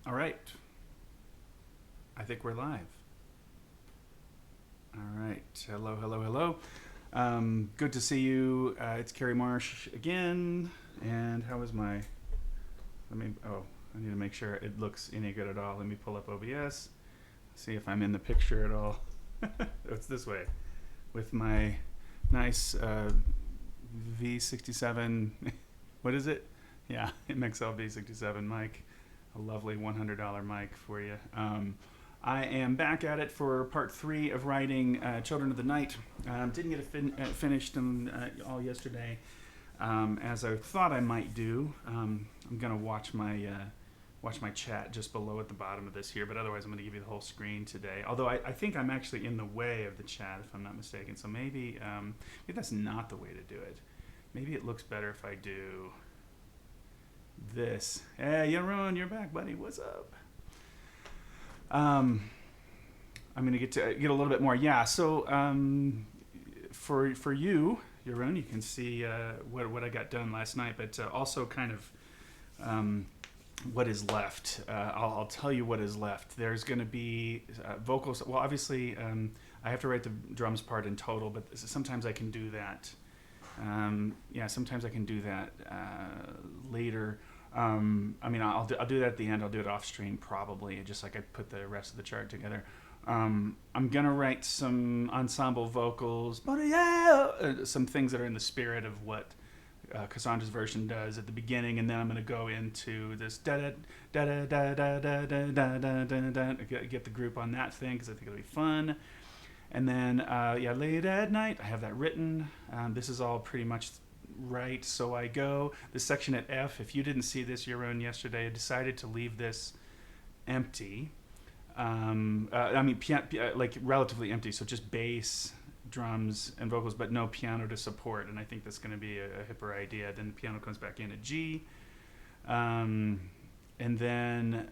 All right. I think we're live. All right. Hello, hello, hello. Good to see you. It's Kerry Marsh again. And how is my... I need to make sure it looks any good at all. Let me pull up OBS. See if I'm in the picture at all. It's this way. With my nice V67... What is it? Yeah, MXL V67 mic. A lovely $100 mic for you. I am back at it for part 3 of writing Children of the Night. Didn't get it finished all yesterday, as I thought I might do. I'm going to watch my chat just below at the bottom of this here, but otherwise I'm going to give you the whole screen today. Although I think I'm actually in the way of the chat, if I'm not mistaken. So maybe that's not the way to do it. Maybe it looks better if I do this. Hey, Yaron, you're back, buddy. What's up? I'm going to get a little bit more. Yeah, so for you, Yaron, you can see what I got done last night, but also kind of what is left. I'll tell you what is left. There's going to be vocals. Well, obviously, I have to write the drums part in total, but sometimes I can do that. Sometimes I can do that later. I'll do that at the end. I'll do it off stream probably, just like I put the rest of the chart together. I'm gonna write some ensemble vocals, but some things that are in the spirit of what Cassandra's version does at the beginning, and then I'm gonna go into this da da da da da da da da da da da. Get the group on that thing because I think it'll be fun. And then, late at night, I have that written. This is all pretty much right. So I go, the section at F, if you didn't see this, Yaron, yesterday, I decided to leave this empty. Relatively empty. So just bass, drums, and vocals, but no piano to support. And I think that's going to be a hipper idea. Then the piano comes back in at G. And then...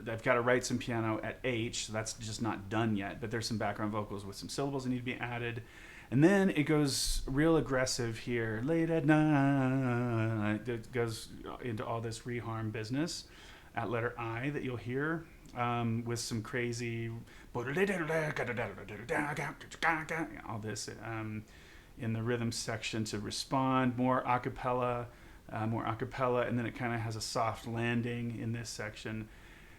I've got to write some piano at H, so that's just not done yet, but there's some background vocals with some syllables that need to be added. And then it goes real aggressive here. Late at night. It goes into all this reharm business at letter I that you'll hear with some crazy... all this in the rhythm section to respond. More a cappella, and then it kind of has a soft landing in this section.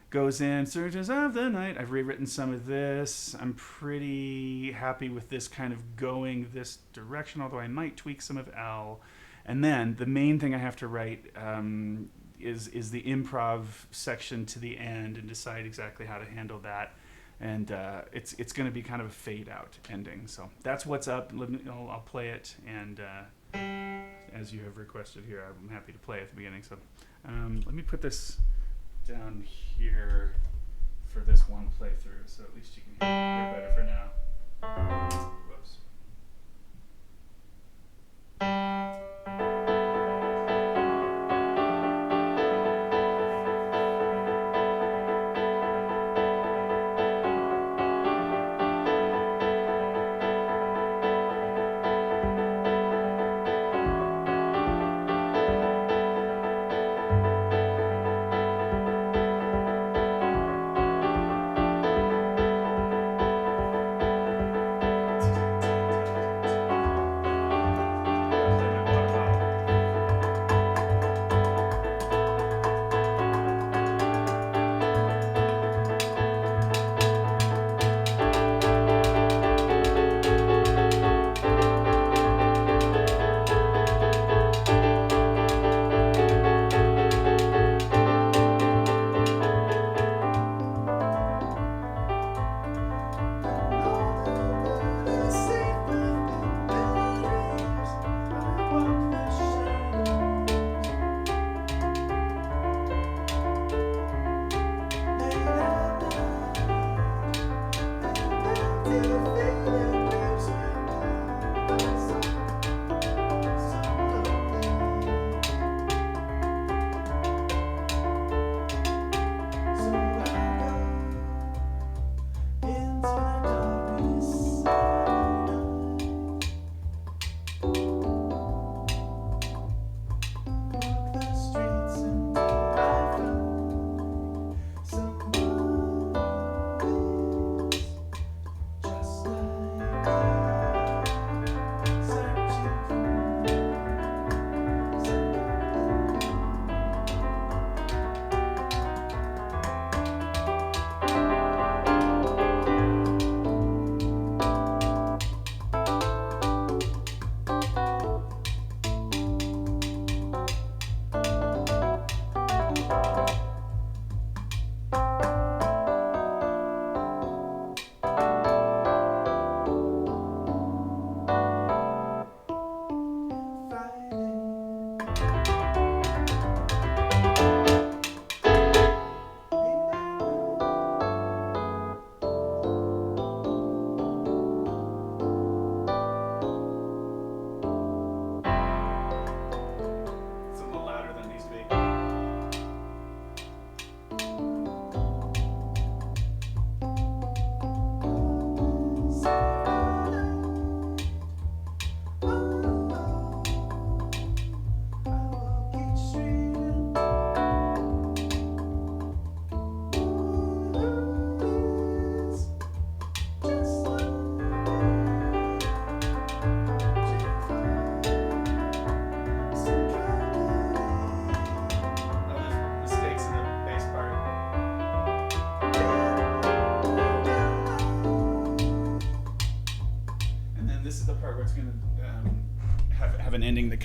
Goes in, Surges of the Night. I've rewritten some of this. I'm pretty happy with this kind of going this direction, although I might tweak some of L. And then the main thing I have to write is the improv section to the end and decide exactly how to handle that. And it's going to be kind of a fade-out ending. So that's what's up. I'll play it, and as you have requested here, I'm happy to play at the beginning. So let me put this down here for this one playthrough, so at least you can hear better for now. Whoops.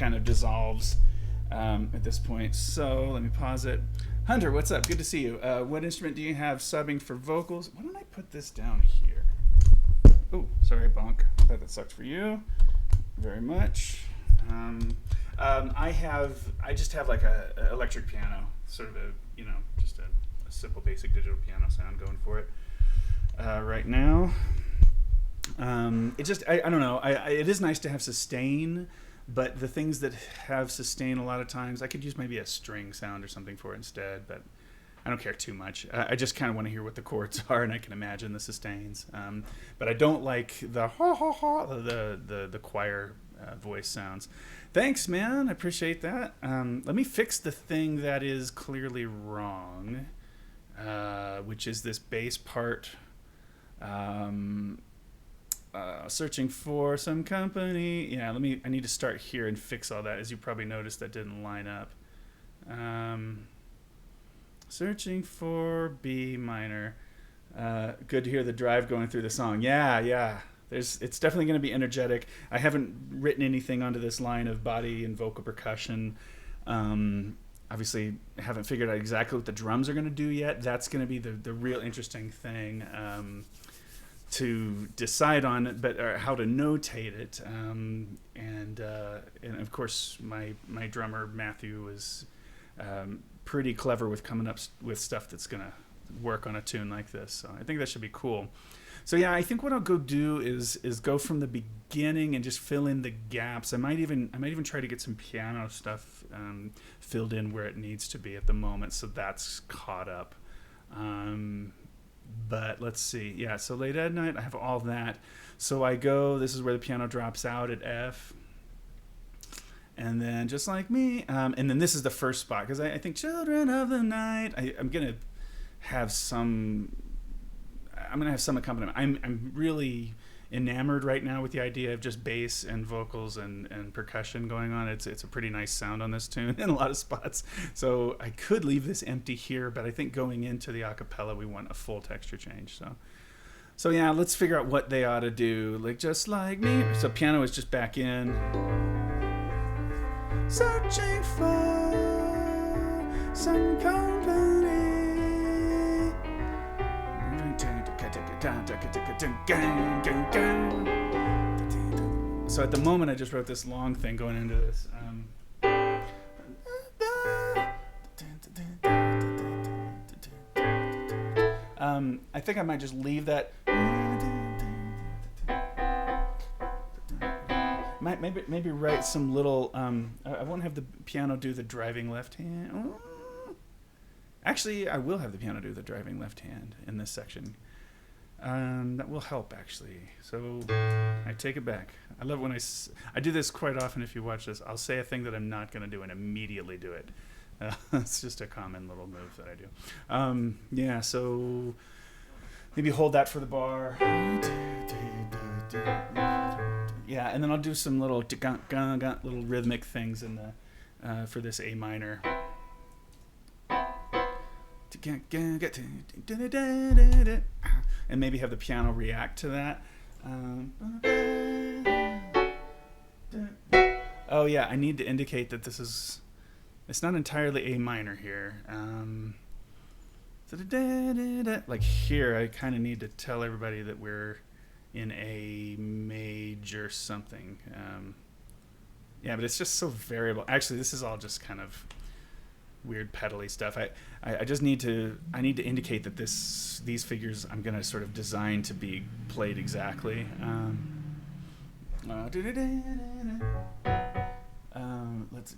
kind of dissolves at this point. So let me pause it. Hunter, what's up? Good to see you. What instrument do you have subbing for vocals? Why don't I put this down here? Oh, sorry, bonk. I thought that sucked for you. Very much. I just have like a electric piano, sort of just a simple basic digital piano sound going for it right now. It just, I don't know. It is nice to have sustain, but the things that have sustain a lot of times, I could use maybe a string sound or something for it instead, but I don't care too much. I just kind of want to hear what the chords are, and I can imagine the sustains. But I don't like the ha ha ha, the choir voice sounds. Thanks, man. I appreciate that. Let me fix the thing that is clearly wrong, which is this bass part. Searching for some company. Yeah, I need to start here and fix all that. As you probably noticed, that didn't line up. Searching for B minor. Good to hear the drive going through the song. Yeah. It's definitely going to be energetic. I haven't written anything onto this line of body and vocal percussion. Obviously, I haven't figured out exactly what the drums are going to do yet. That's going to be the real interesting thing to decide on, but how to notate it. And of course, my drummer Matthew was pretty clever with coming up with stuff that's going to work on a tune like this. So I think that should be cool. So yeah, I think what I'll go do is go from the beginning and just fill in the gaps. I might even try to get some piano stuff filled in where it needs to be at the moment, so that's caught up. But let's see. Yeah, so late at night, I have all that. So I go, this is where the piano drops out at F. And then just like me, and then this is the first spot, because I think Children of the Night, I'm going to have some accompaniment. I'm really enamored right now with the idea of just bass and vocals and percussion going on. It's a pretty nice sound on this tune in a lot of spots. So I could leave this empty here, but I think going into the acapella, we want a full texture change. So yeah, let's figure out what they ought to do. Like just like me. So piano is just back in. Searching for some company. So at the moment, I just wrote this long thing going into this. I think I might just leave that. Maybe write some little. I won't have the piano do the driving left hand. Actually, I will have the piano do the driving left hand in this section. That will help, actually. So I take it back. I love when I do this quite often. If you watch this, I'll say a thing that I'm not going to do and immediately do it. It's just a common little move that I do. Yeah, so maybe hold that for the bar. Yeah, and then I'll do some little little rhythmic things in the for this A minor. And maybe have the piano react to that. Oh yeah, I need to indicate that it's not entirely A minor here. Like here, I kind of need to tell everybody that we're in A major something. Yeah, but it's just so variable. Actually, this is all just kind of weird pedally stuff. I just need to indicate that these figures I'm gonna sort of design to be played exactly. Let's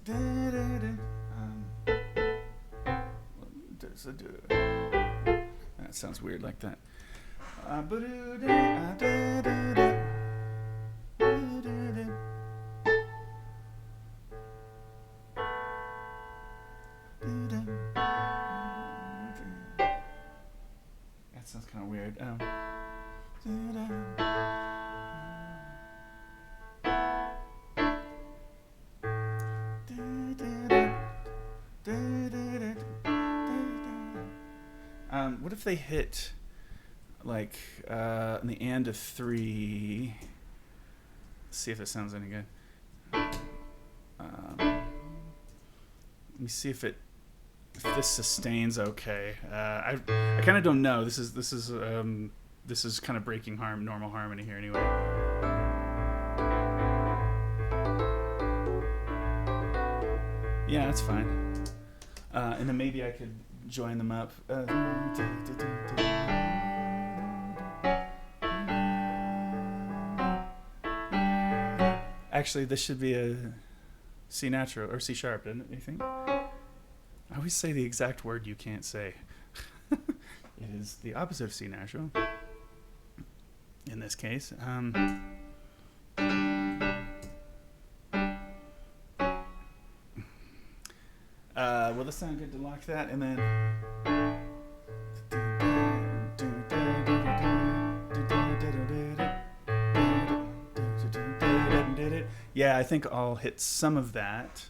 that sounds weird like that. That sounds kind of weird. What if they hit like in the and of 3? Let's see if it sounds any good. me see if this sustains okay. I kind of don't know. This is kind of breaking normal harmony here anyway. Yeah, that's fine. And then maybe I could join them up. Actually, this should be a C natural or C sharp, doesn't it? You think? I always say the exact word you can't say. It is the opposite of C natural. In this case. Will this sound good to lock that? And then... Yeah, I think I'll hit some of that.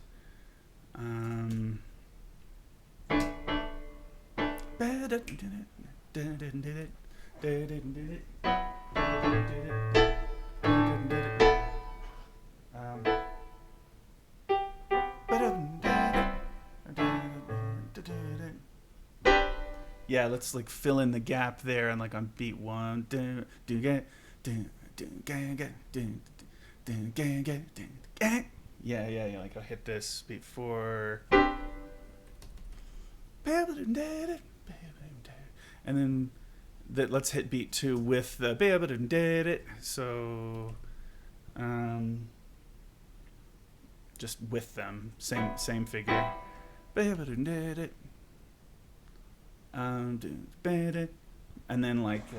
Yeah, let's like fill in the gap there, and like on beat 1. Yeah. Like I'll hit this beat 4. And then let's hit beat 2 with the so just with them, same figure. And then like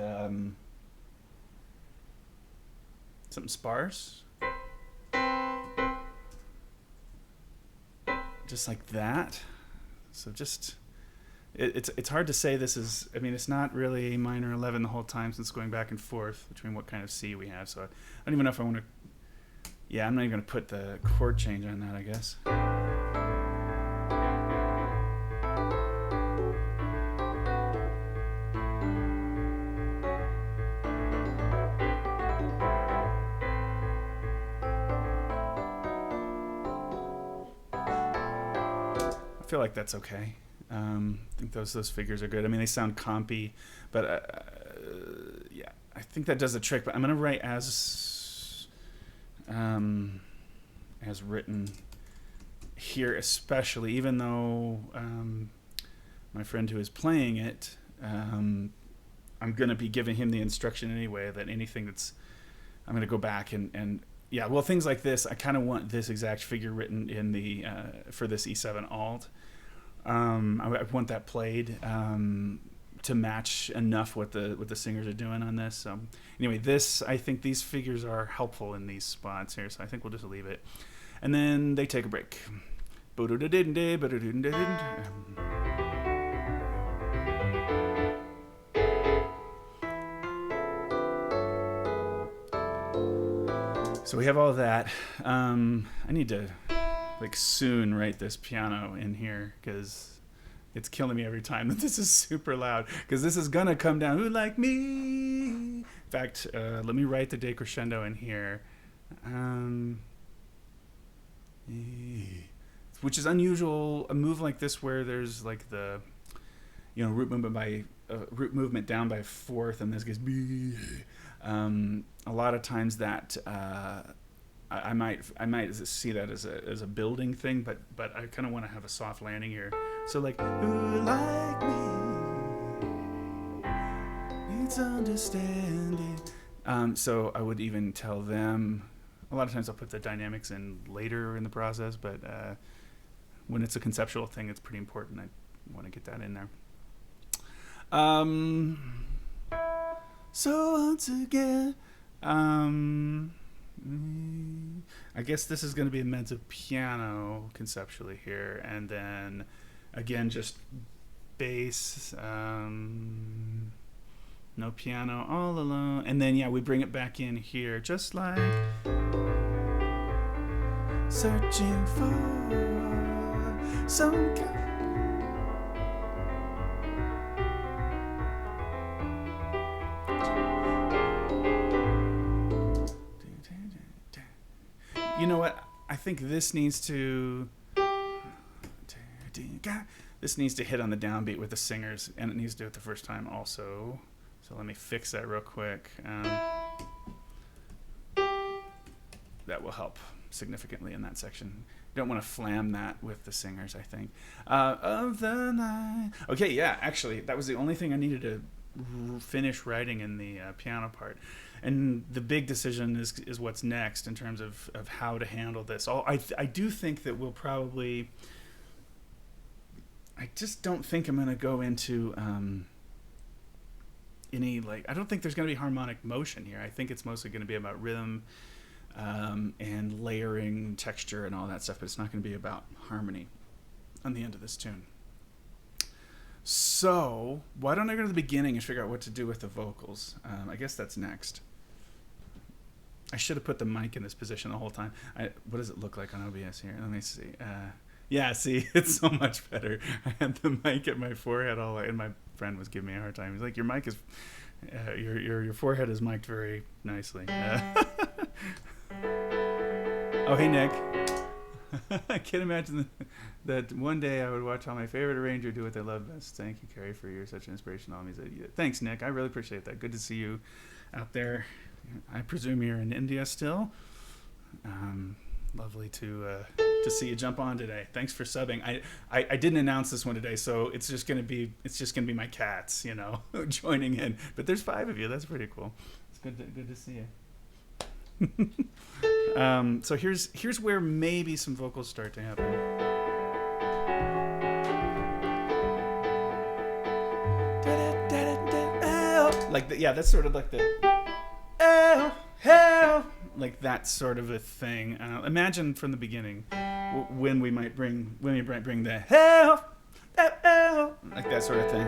something sparse, just like that. So just it's hard to say this is, I mean, it's not really minor 11 the whole time, since going back and forth between what kind of C we have. So I don't even know if I want to. Yeah, I'm not even going to put the chord change on that, I guess. I feel like that's okay. I think those figures are good. I mean, they sound compy, but yeah, I think that does the trick. But I'm gonna write as written here, especially, even though my friend who is playing it, I'm gonna be giving him the instruction anyway that anything that's, I'm gonna go back and yeah, well, things like this, I kind of want this exact figure written in the for this E7 alt. I want that played to match enough what the singers are doing on this. So anyway, I think these figures are helpful in these spots here, so I think we'll just leave it. And then they take a break. So we have all that. I need to like soon write this piano in here, because it's killing me every time that this is super loud, because this is gonna come down. Who like me? In fact, let me write the decrescendo in here, which is unusual. A move like this where there's like the, root movement down by 4th, and this goes B. A lot of times that I might see that as a building thing, but I kind of want to have a soft landing here. So like, who like me needs understanding. So I would even tell them. A lot of times I'll put the dynamics in later in the process, but when it's a conceptual thing, it's pretty important. I want to get that in there. So once again, I guess this is going to be a mezzo piano conceptually here, and then again just bass, no piano, all alone, and then we bring it back in here, just like searching for some kind. You know what? I think this needs to. God, this needs to hit on the downbeat with the singers, and it needs to do it the first time also. So let me fix that real quick. That will help significantly in that section. You don't want to flam that with the singers, I think. Of the night. Okay, yeah, actually, that was the only thing I needed to finish writing in the piano part. And the big decision is what's next in terms of how to handle this. I do think that we'll probably... I just don't think I'm going to go into any, like... I don't think there's going to be harmonic motion here. I think it's mostly going to be about rhythm and layering, texture, and all that stuff, but it's not going to be about harmony on the end of this tune. So, why don't I go to the beginning and figure out what to do with the vocals? I guess that's next. I should have put the mic in this position the whole time. What does it look like on OBS here? Let me see. Yeah, see, it's so much better. I had the mic at my forehead all, and my friend was giving me a hard time. He's like, "Your mic is, your forehead is mic'd very nicely." Oh, hey, Nick. I can't imagine that one day I would watch all my favorite arranger do what they love best. Thank you, Kerry, for your such an inspiration to all music. Thanks, Nick. I really appreciate that. Good to see you out there. I presume you're in India still. Lovely to see you jump on today. Thanks for subbing. I didn't announce this one today, so it's just gonna be my cats, joining in. But there's 5 of you. That's pretty cool. It's good to see you. So here's where maybe some vocals start to happen. That's sort of like the like that sort of a thing. Imagine from the beginning when we might bring the like that sort of thing.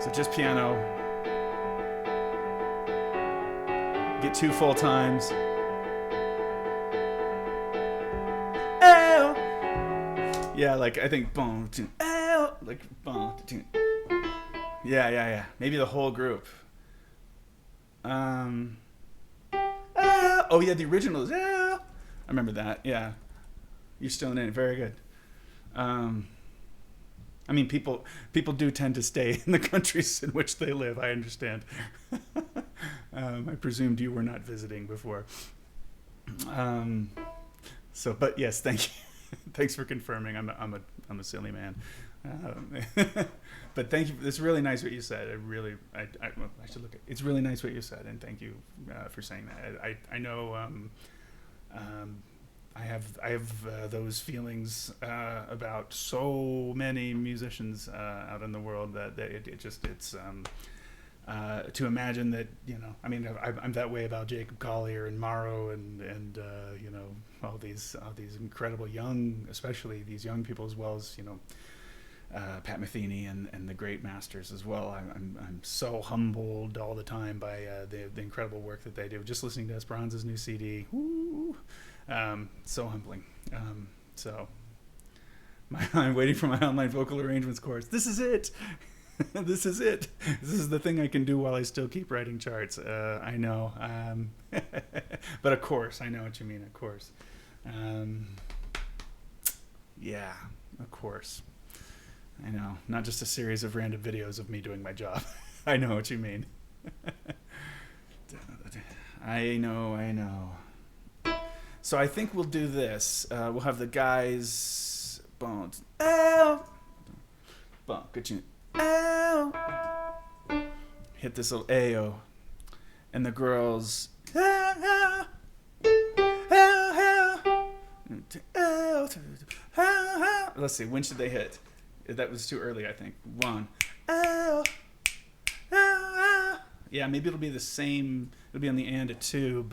So just piano. Get 2 full times. Yeah, like I think boom, like boom. Yeah. Maybe the whole group. Oh yeah, the original is I remember that. Yeah, you're still in it. Very good. I mean, people do tend to stay in the countries in which they live. I understand. I presumed you were not visiting before. But yes, thank you. Thanks for confirming. I'm a silly man. But thank you. It's really nice what you said. I should look at. It's really nice what you said, and thank you for saying that. I know. I have those feelings about so many musicians out in the world that it's to imagine that I mean I'm that way about Jacob Collier and Morrow and all these incredible young, especially these young people, as well as Pat Metheny and the great masters as well. I'm so humbled all the time by the incredible work that they do. Just listening to Esperanza's new CD, woo, so humbling. I'm waiting for my online vocal arrangements course. This is it. This is it. This is the thing I can do while I still keep writing charts. I know. But of course, I know what you mean. Of course. Yeah, of course. I know. Not just a series of random videos of me doing my job. I know what you mean. I know. So I think we'll do this. We'll have the guys bones. Ow! Bump. Good tune. Ow! Hit this little Ayo. And the girls. Let's see. When should they hit? That was too early, I think. 1. Yeah, maybe it'll be the same. It'll be on the and at 2,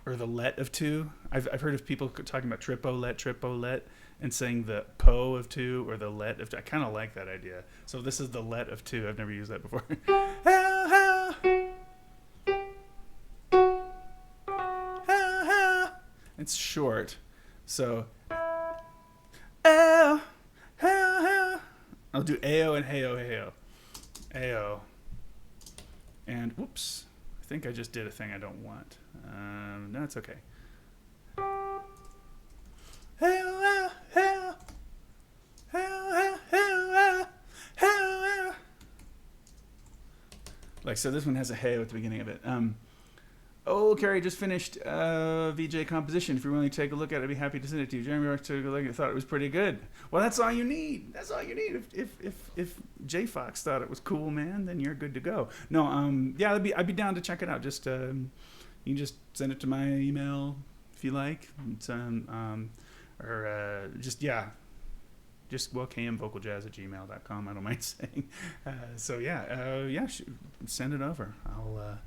or the let of 2. I've heard of people talking about tripolet, and saying the po of 2 or the let of 2. I kind of like that idea. So this is the let of 2. I've never used that before. It's short, so I'll do Ayo and Heyo. Ayo. And whoops, I think I just did a thing I don't want. No, it's okay. Like, so this one has a hey at the beginning of it. Oh, Kerry just finished VJ composition. If you're willing to take a look at it, I'd be happy to send it to you. Jeremy Marsh took a look and thought it was pretty good. Well, that's all you need. That's all you need. If J Fox thought it was cool, man, then you're good to go. No, yeah, I'd be down to check it out. Just you can just send it to my email if you like. It's, or just kmvocaljazz@gmail.com. I don't mind saying. So yeah, send it over. I'll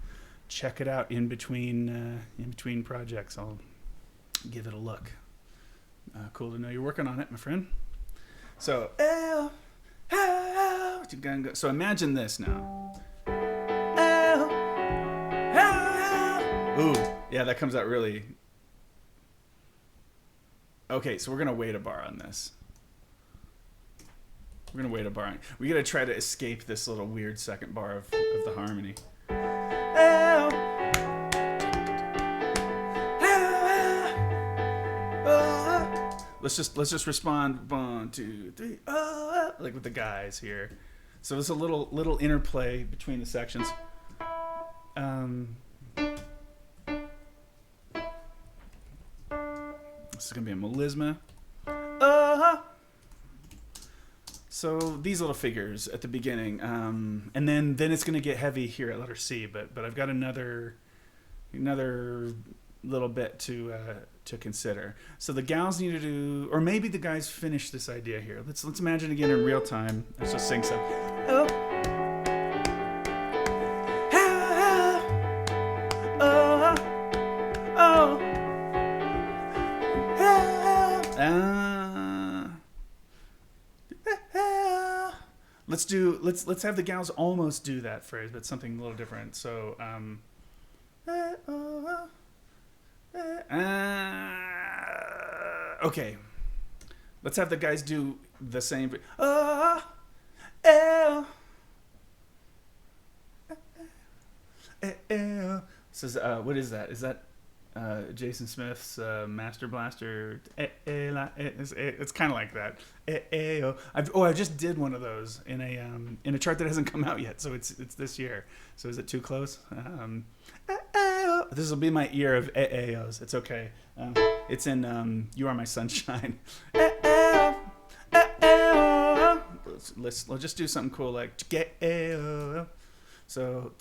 check it out in between projects. I'll give it a look. Cool to know you're working on it, my friend. So so imagine this now. Ooh, yeah, that comes out really. Okay, so we're gonna wait a bar on this. We're gonna wait a bar. We gotta try to escape this little weird second bar of the harmony. Let's just respond 1, 2, 3, like with the guys here. So there's a little interplay between the sections. This is gonna be a melisma. So these little figures at the beginning, and then it's gonna get heavy here at letter C. But I've got another little bit to consider. So the gals need to do, or maybe the guys finish this idea here. Let's imagine again in real time. Let's just sing some. Let's have the gals almost do that phrase, but something a little different. So okay, let's have the guys do the same. This is what is that? Is that Jason Smith's Master Blaster? It's kind of like that. I just did one of those in a chart that hasn't come out yet, so it's this year. So is it too close? This will be my year of AAOs. It's okay. It's in You Are My Sunshine. Let's just do something cool like so. So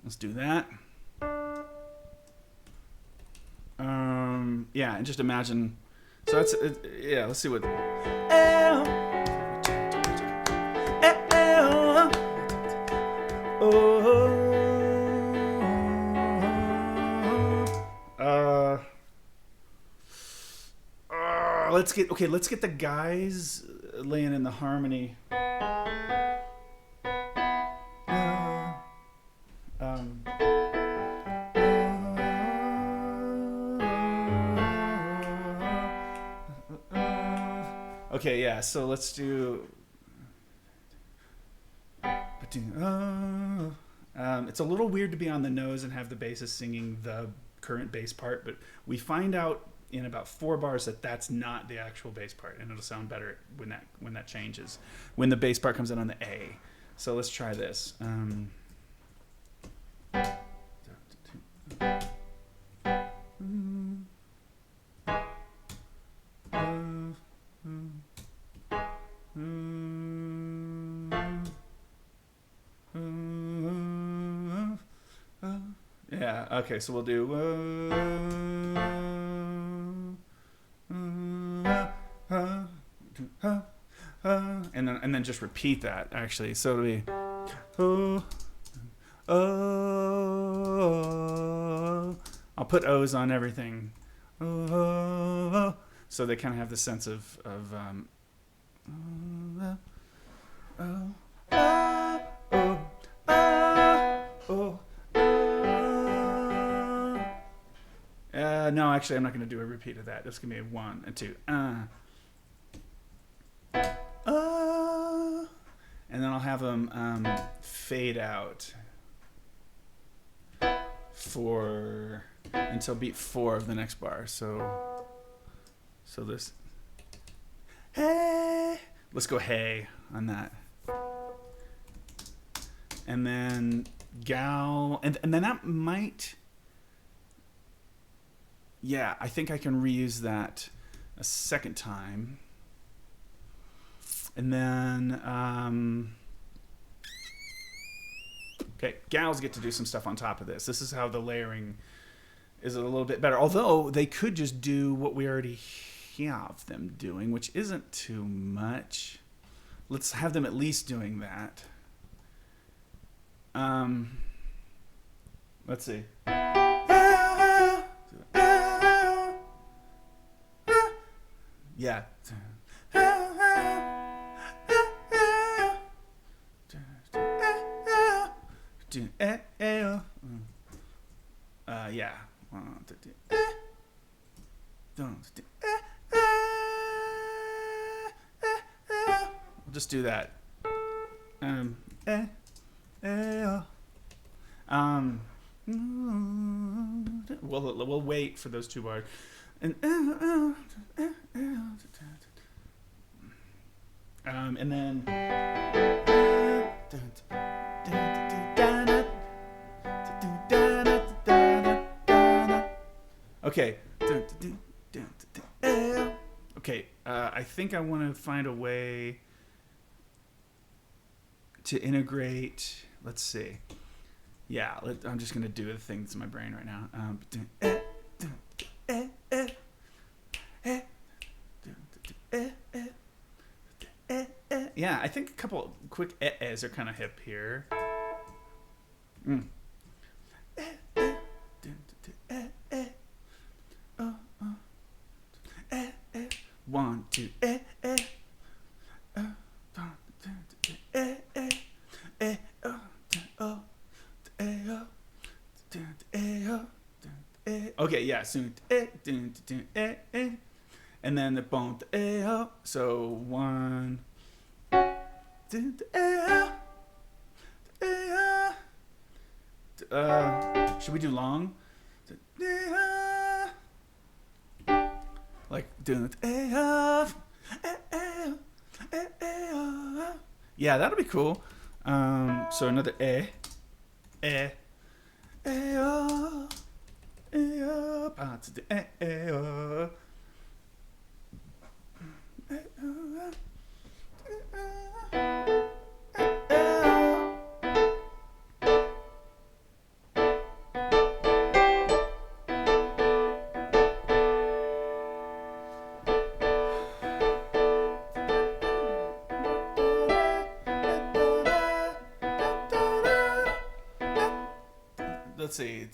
let's do that. Yeah, and just imagine. So that's yeah. Let's see what. Let's get the guys laying in the harmony. Okay, yeah, so let's do. It's a little weird to be on the nose and have the bassist singing the current bass part, but we find out in about 4 bars that that's not the actual bass part, and it'll sound better when that changes, when the bass part comes in on the A. So let's try this. Yeah, okay, so we'll do and then just repeat that actually. So it'll be I'll put O's on everything. So they kind of have the sense of No, actually, I'm not going to do a repeat of that. It's going to be 1 and 2. And then I'll have them fade out until beat 4 of the next bar. So this. Hey, let's go hey on that. And then gal, and then that might. Yeah, I think I can reuse that a second time. And then, okay, gals get to do some stuff on top of this. This is how the layering is a little bit better. Although they could just do what we already have them doing, which isn't too much. Let's have them at least doing that. Let's see. Yeah. Yeah. We'll just do that. We'll wait for those 2 bars. And then okay. Okay, I think I want to find a way to integrate. Let's see. Yeah, I'm just gonna do the things in my brain right now. Yeah, I think a couple quick eh-ehs are kind of hip here. 1, 2, okay, yeah, soon. And then the bone. So 1. Should we do long? Like doing it. Yeah, that'll be cool. So another let's see.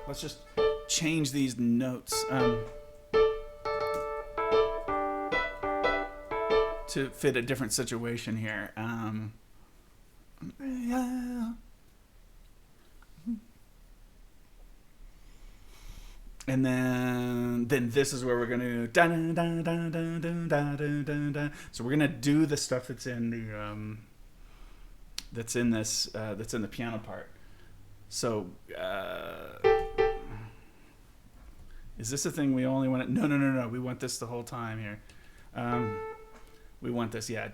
Let's just change these notes to fit a different situation here. And then this is where we're going to so we're going to do the stuff that's in the that's in the piano part. So is this a thing we only want? No. We want this the whole time here. We want this, yeah.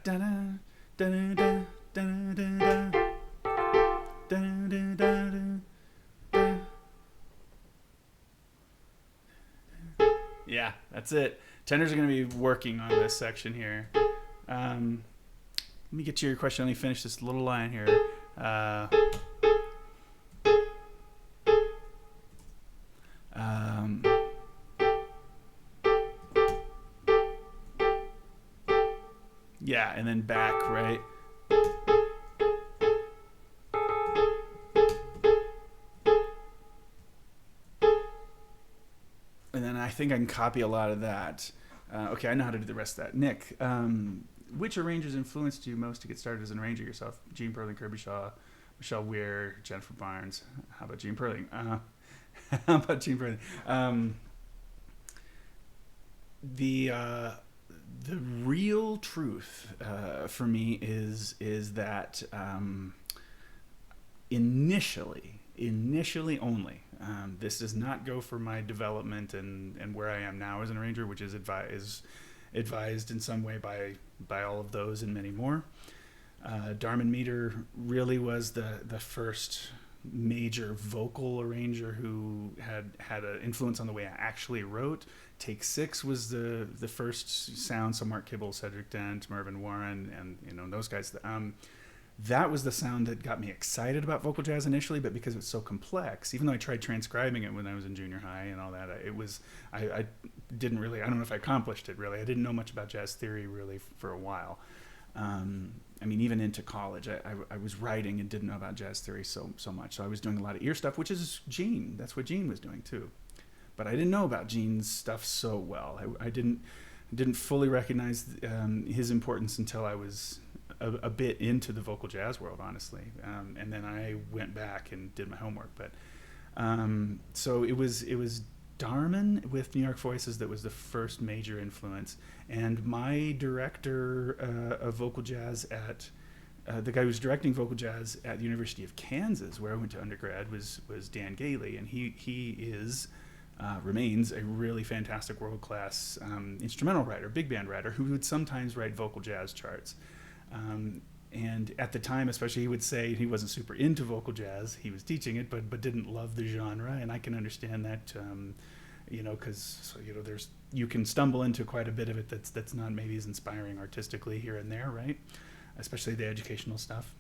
Yeah, that's it. Tenors are going to be working on this section here. Let me get to your question. Let me finish this little line here. Yeah, and then back, right? And then I think I can copy a lot of that. Okay, I know how to do the rest of that. Nick, which arrangers influenced you most to get started as an arranger yourself? Gene Perlin, Kirby Shaw, Michelle Weir, Jennifer Barnes. How about Jean Perling? How about Jean Perling? The real truth for me is that initially only. This does not go for my development and where I am now as an arranger, which is advised in some way by all of those and many more. Darman Meter really was the first major vocal arranger who had an influence on the way I actually wrote. Take Six was the first sound. So Mark Kibble, Cedric Dent, Mervyn Warren, and those guys. That was the sound that got me excited about vocal jazz initially, but because it's so complex, even though I tried transcribing it when I was in junior high and all that, I didn't really, I don't know if I accomplished it really. I didn't know much about jazz theory really for a while. Even into college, I was writing and didn't know about jazz theory so much. So I was doing a lot of ear stuff, which is Gene. That's what Gene was doing too. But I didn't know about Gene's stuff so well. I didn't fully recognize his importance until I was a bit into the vocal jazz world, honestly. And then I went back and did my homework. But so it was Darman with New York Voices that was the first major influence. And my director of vocal jazz at the guy who was directing vocal jazz at the University of Kansas, where I went to undergrad, was Dan Gailey, and he remains a really fantastic world-class instrumental writer, big band writer, who would sometimes write vocal jazz charts. And at the time, especially, he would say he wasn't super into vocal jazz. He was teaching it, but didn't love the genre, and I can understand that, because you can stumble into quite a bit of it that's not maybe as inspiring artistically here and there, right? Especially the educational stuff.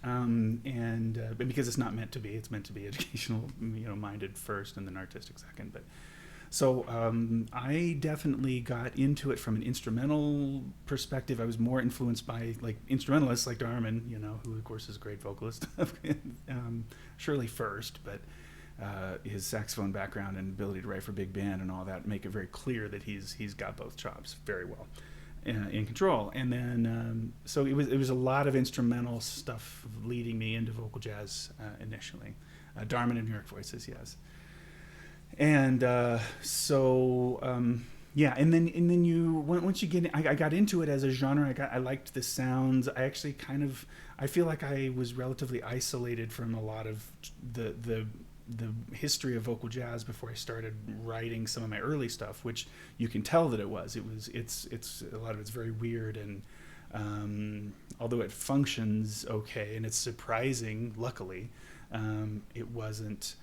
But because it's not meant to be, it's meant to be educational, minded first, and then artistic second. But so I definitely got into it from an instrumental perspective. I was more influenced by instrumentalists like Darman, who of course is a great vocalist, Shirley first, but his saxophone background and ability to write for big band and all that make it very clear that he's got both chops very well in control. And then so it was a lot of instrumental stuff leading me into vocal jazz initially. Darman and New York Voices, yes. And and then once you get in, I got into it as a genre. I liked the sounds. I actually I feel like I was relatively isolated from a lot of the history of vocal jazz before I started writing some of my early stuff, which you can tell that it's a lot of it's very weird, and although it functions okay and it's surprising, luckily, it wasn't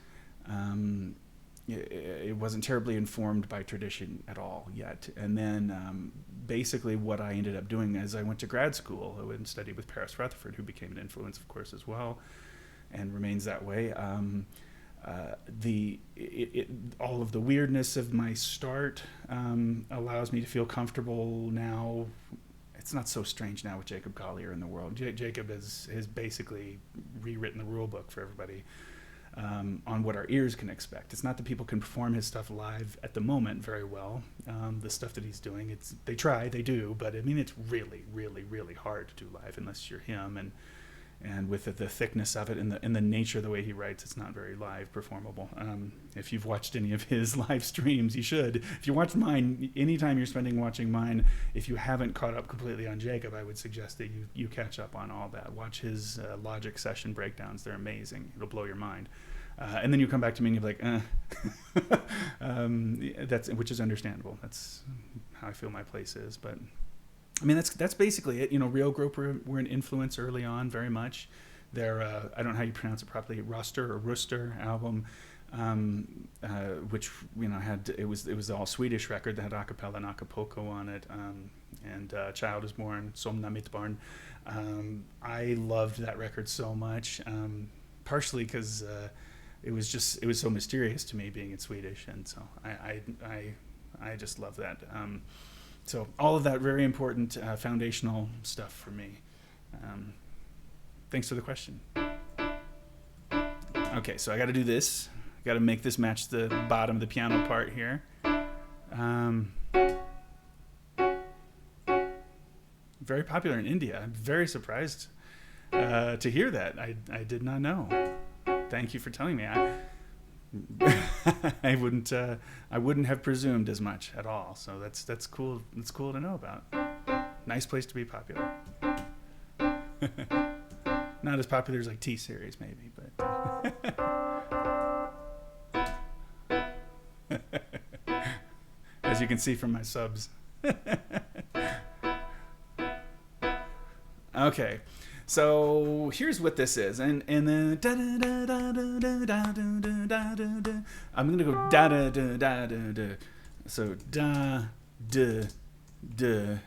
terribly informed by tradition at all yet. And then basically what I ended up doing as I went to grad school, I went and studied with Paris Rutherford, who became an influence, of course, as well, and remains that way. All of the weirdness of my start allows me to feel comfortable now. It's not so strange now with Jacob Collier in the world. Jacob has basically rewritten the rule book for everybody on what our ears can expect. It's not that people can perform his stuff live at the moment very well. The stuff that he's doing, they do, but it's really, really, really hard to do live unless you're him, and with the thickness of it and the nature of the way he writes, it's not very live performable. If you've watched any of his live streams, you should. If you watch mine, anytime you're spending watching mine, if you haven't caught up completely on Jacob, I would suggest that you catch up on all that. Watch his Logic session breakdowns. They're amazing. It'll blow your mind. And then you come back to me and you're like, which is understandable. That's how I feel my place is. But that's basically it. Real Group were an influence early on, very much. Their I don't know how you pronounce it properly, Rooster album, which it was all Swedish record that had a cappella and Acapulco on it, and Child is Born, Somna mitt barn. I loved that record so much, partially because it was so mysterious to me being in Swedish, and so I just love that. So all of that very important foundational stuff for me. Thanks for the question. Okay, so I got to do this. Got to make this match the bottom of the piano part here. Very popular in India. I'm very surprised to hear that. I did not know. Thank you for telling me. I wouldn't have presumed as much at all. So that's cool. That's cool to know about. Nice place to be popular. Not as popular as like T-Series maybe, but as you can see from my subs. Okay, so here's what this is, and then I'm gonna go da da da da da da. So da da da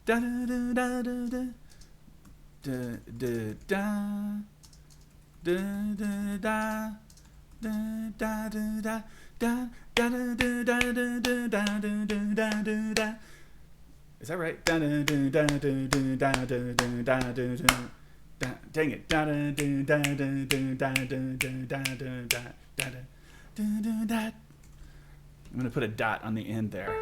da da da da da. Da da da da da da da da da da da da da da da da da. Is that right? Da da da da da da da da da da. Dang it! Da da da da da da da da da da da. I'm gonna put a dot on the end there.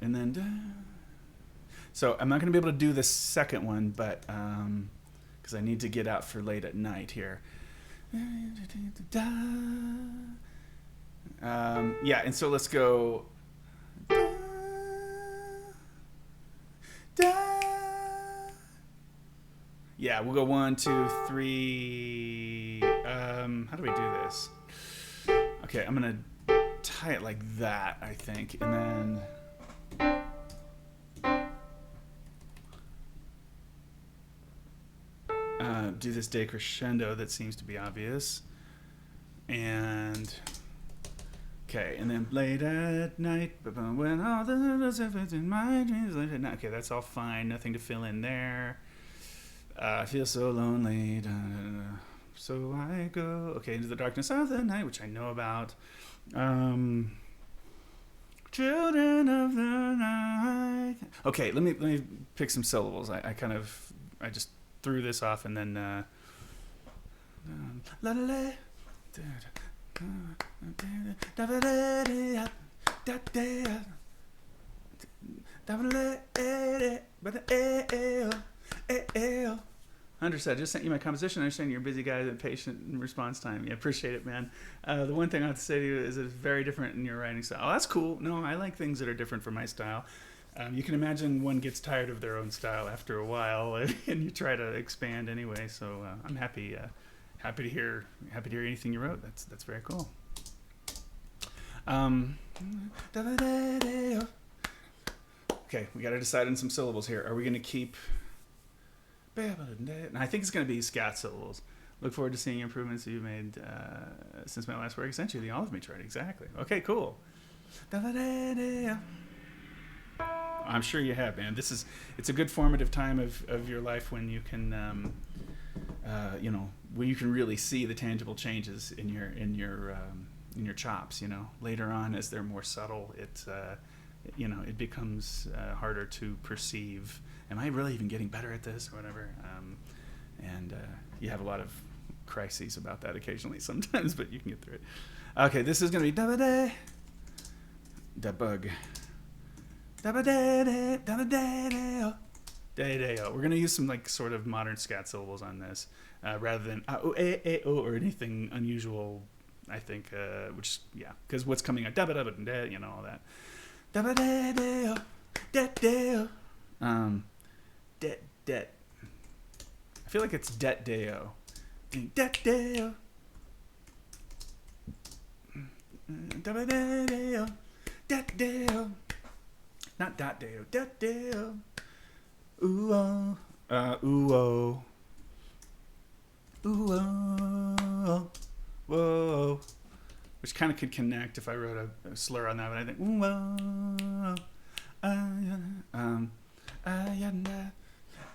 And then, so I'm not going to be able to do the second one, but because I need to get out for late at night here. Yeah, and so let's go. Yeah, we'll go 1, 2, 3. How do we do this? Okay, I'm gonna tie it like that, I think, and then do this decrescendo that seems to be obvious, and okay, and then late at night, when all the stuff in my dreams, late at night. Okay, that's all fine. Nothing to fill in there. I feel so lonely. So I go, okay, into the darkness of the night, which I know about. Children of the night. Okay, let me pick some syllables. I just threw this off and then Understood. I just sent you my composition. I understand you're a busy guy and patient in response time. Yeah, appreciate it, man. The one thing I have to say to you is it's very different in your writing style. Oh, that's cool. No, I like things that are different from my style. You can imagine one gets tired of their own style after a while, and you try to expand anyway. So I'm happy to hear anything you wrote. That's very cool. Okay, we got to decide on some syllables here. Are we going to keep? And I think it's going to be scat syllables. Look forward to seeing improvements you've made since my last work. I sent you the All of Me chart. Exactly. Okay, cool. I'm sure you have, man. It's a good formative time of your life when you can, when you can really see the tangible changes in your chops. Later on, as they're more subtle, it becomes harder to perceive. Am I really even getting better at this or whatever? And you have a lot of crises about that occasionally sometimes, but you can get through it. Okay, this is going to be da-ba-da, da-bug. Da-ba-da-da, da-ba-da-da. We're going to use some like sort of modern scat syllables on this rather than or anything unusual, I think, which, yeah, because what's coming out, da-ba-da-ba-da, all that. Da-ba-da-da, da-da. Det. I feel like it's det deo. Det deo. Det deo. Not dot deo. Det deo. Ooh oh. Ooh oh. Ooh oh. Whoa. Which kind of could connect if I wrote a slur on that, but I think ooh oh. Ayanda,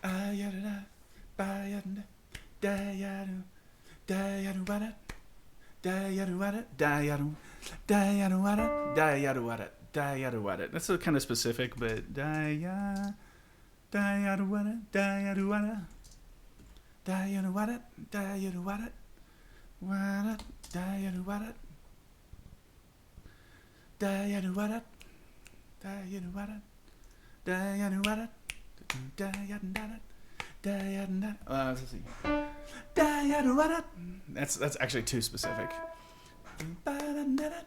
ayada, bayanda, dayadu, dayadu wada, dayadu wada, dayadu, dayadu wada, dayadu wada, dayadu wada. That's so kind of specific, but dayadu wada, dayadu wada, dayadu wada, dayadu wada, wada, dayadu wada. Da ya do what? Da ya do what? Da ya do what? Da ya do what? Da ya do what? Let's see. Da ya do what? That's actually too specific. Ba da da da.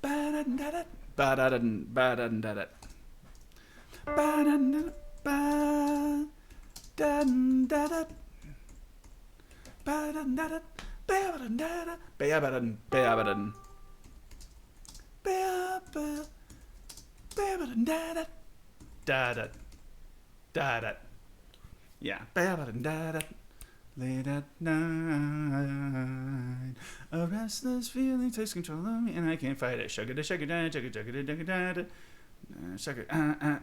Ba da da da. Ba da da ba da da da. Ba da da ba da da da. Ba da da da. Ba da da da. Ba da da ba da da. Da da da da. Yeah. Late at night, a restless feeling takes control of me, and I can't fight it. Shugga da shugga da shugga da shugga da da. Shugga. I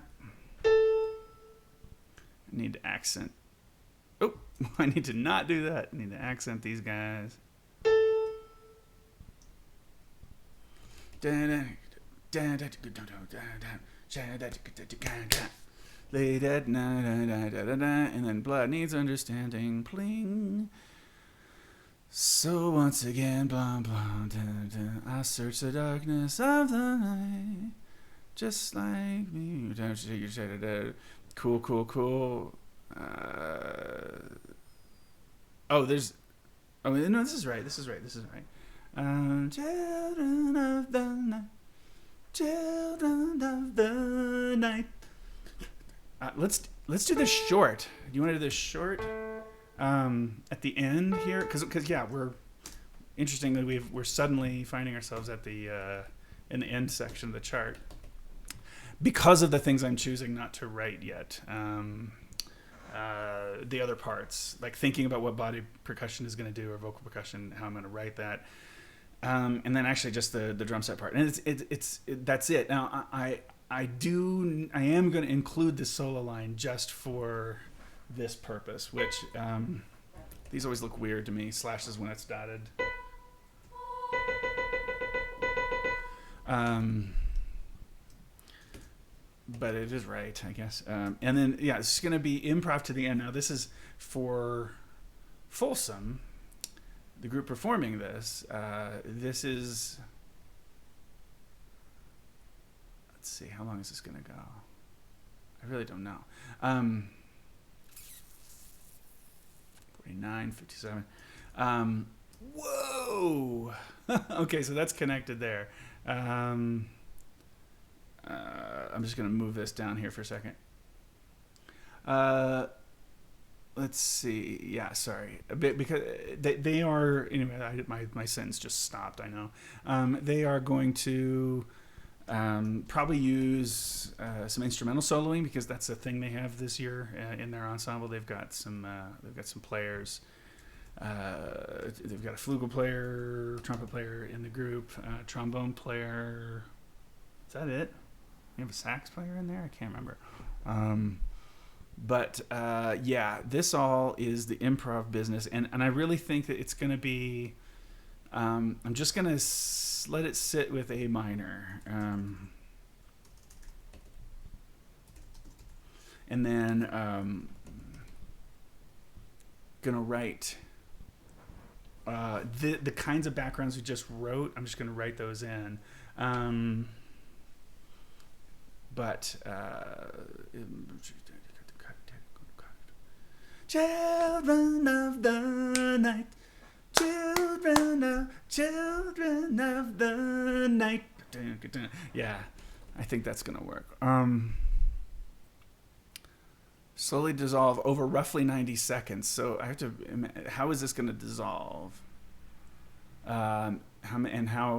need to accent. Oh, I need to not do that. I need to accent these guys. Late at night, and then blood needs understanding, pling. So once again, blah, blah, I search the darkness of the night, just like me. Cool. No, this is right. Children of the night. Children of the night. Let's do this short. Do you want to do this short at the end here? Because yeah, interestingly we're suddenly finding ourselves at the in the end section of the chart because of the things I'm choosing not to write yet. The other parts, like thinking about what body percussion is going to do or vocal percussion, how I'm going to write that, and then actually just the drum set part, and that's it. Now I am going to include the solo line just for this purpose, which these always look weird to me. Slashes when it's dotted. But it is right, I guess. And then, yeah, it's going to be improv to the end. Now, this is for Folsom, the group performing this. This is... Let's see, how long is this going to go? I really don't know. 49, 57. Whoa! Okay, so that's connected there. I'm just going to move this down here for a second. Let's see. Yeah, sorry. A bit, because they are... Anyway, my sentence just stopped, I know. They are going to... probably use some instrumental soloing, because that's a thing they have this year in their ensemble. They've got some players. They've got a flugel player, trumpet player in the group, trombone player. Is that it? You have a sax player in there? I can't remember. But yeah, this all is the improv business, and I really think that it's going to be. I'm just going to let it sit with A minor. And then going to write the kinds of backgrounds we just wrote. I'm just going to write those in. But children of the night. Children of the night. Yeah, I think that's gonna work. Slowly dissolve over roughly 90 seconds. So I have to. How is this gonna dissolve? How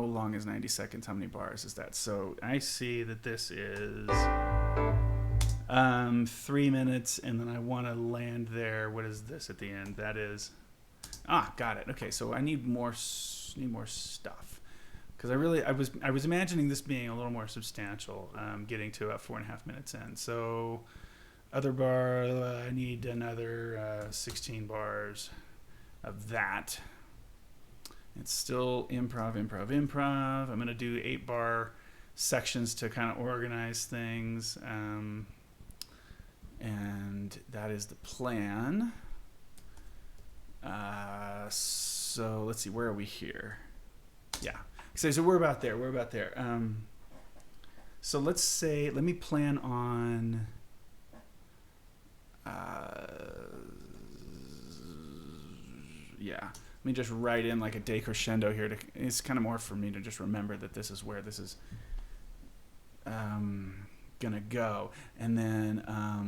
long is 90 seconds? How many bars is that? So I see that this is 3 minutes, and then I want to land there. What is this at the end? That is. Got it. Okay, so I need more stuff, because I was imagining this being a little more substantial, getting to about 4.5 minutes in. So other bar, I need another 16 bars of that. It's still improv. I'm going to do 8-bar sections to kind of organize things, and that is the plan. So let's see, where are we here? Yeah. So we're about there. So let me plan on. Yeah, let me just write in like a decrescendo here. It's kind of more for me to just remember that this is where this is gonna go, and then I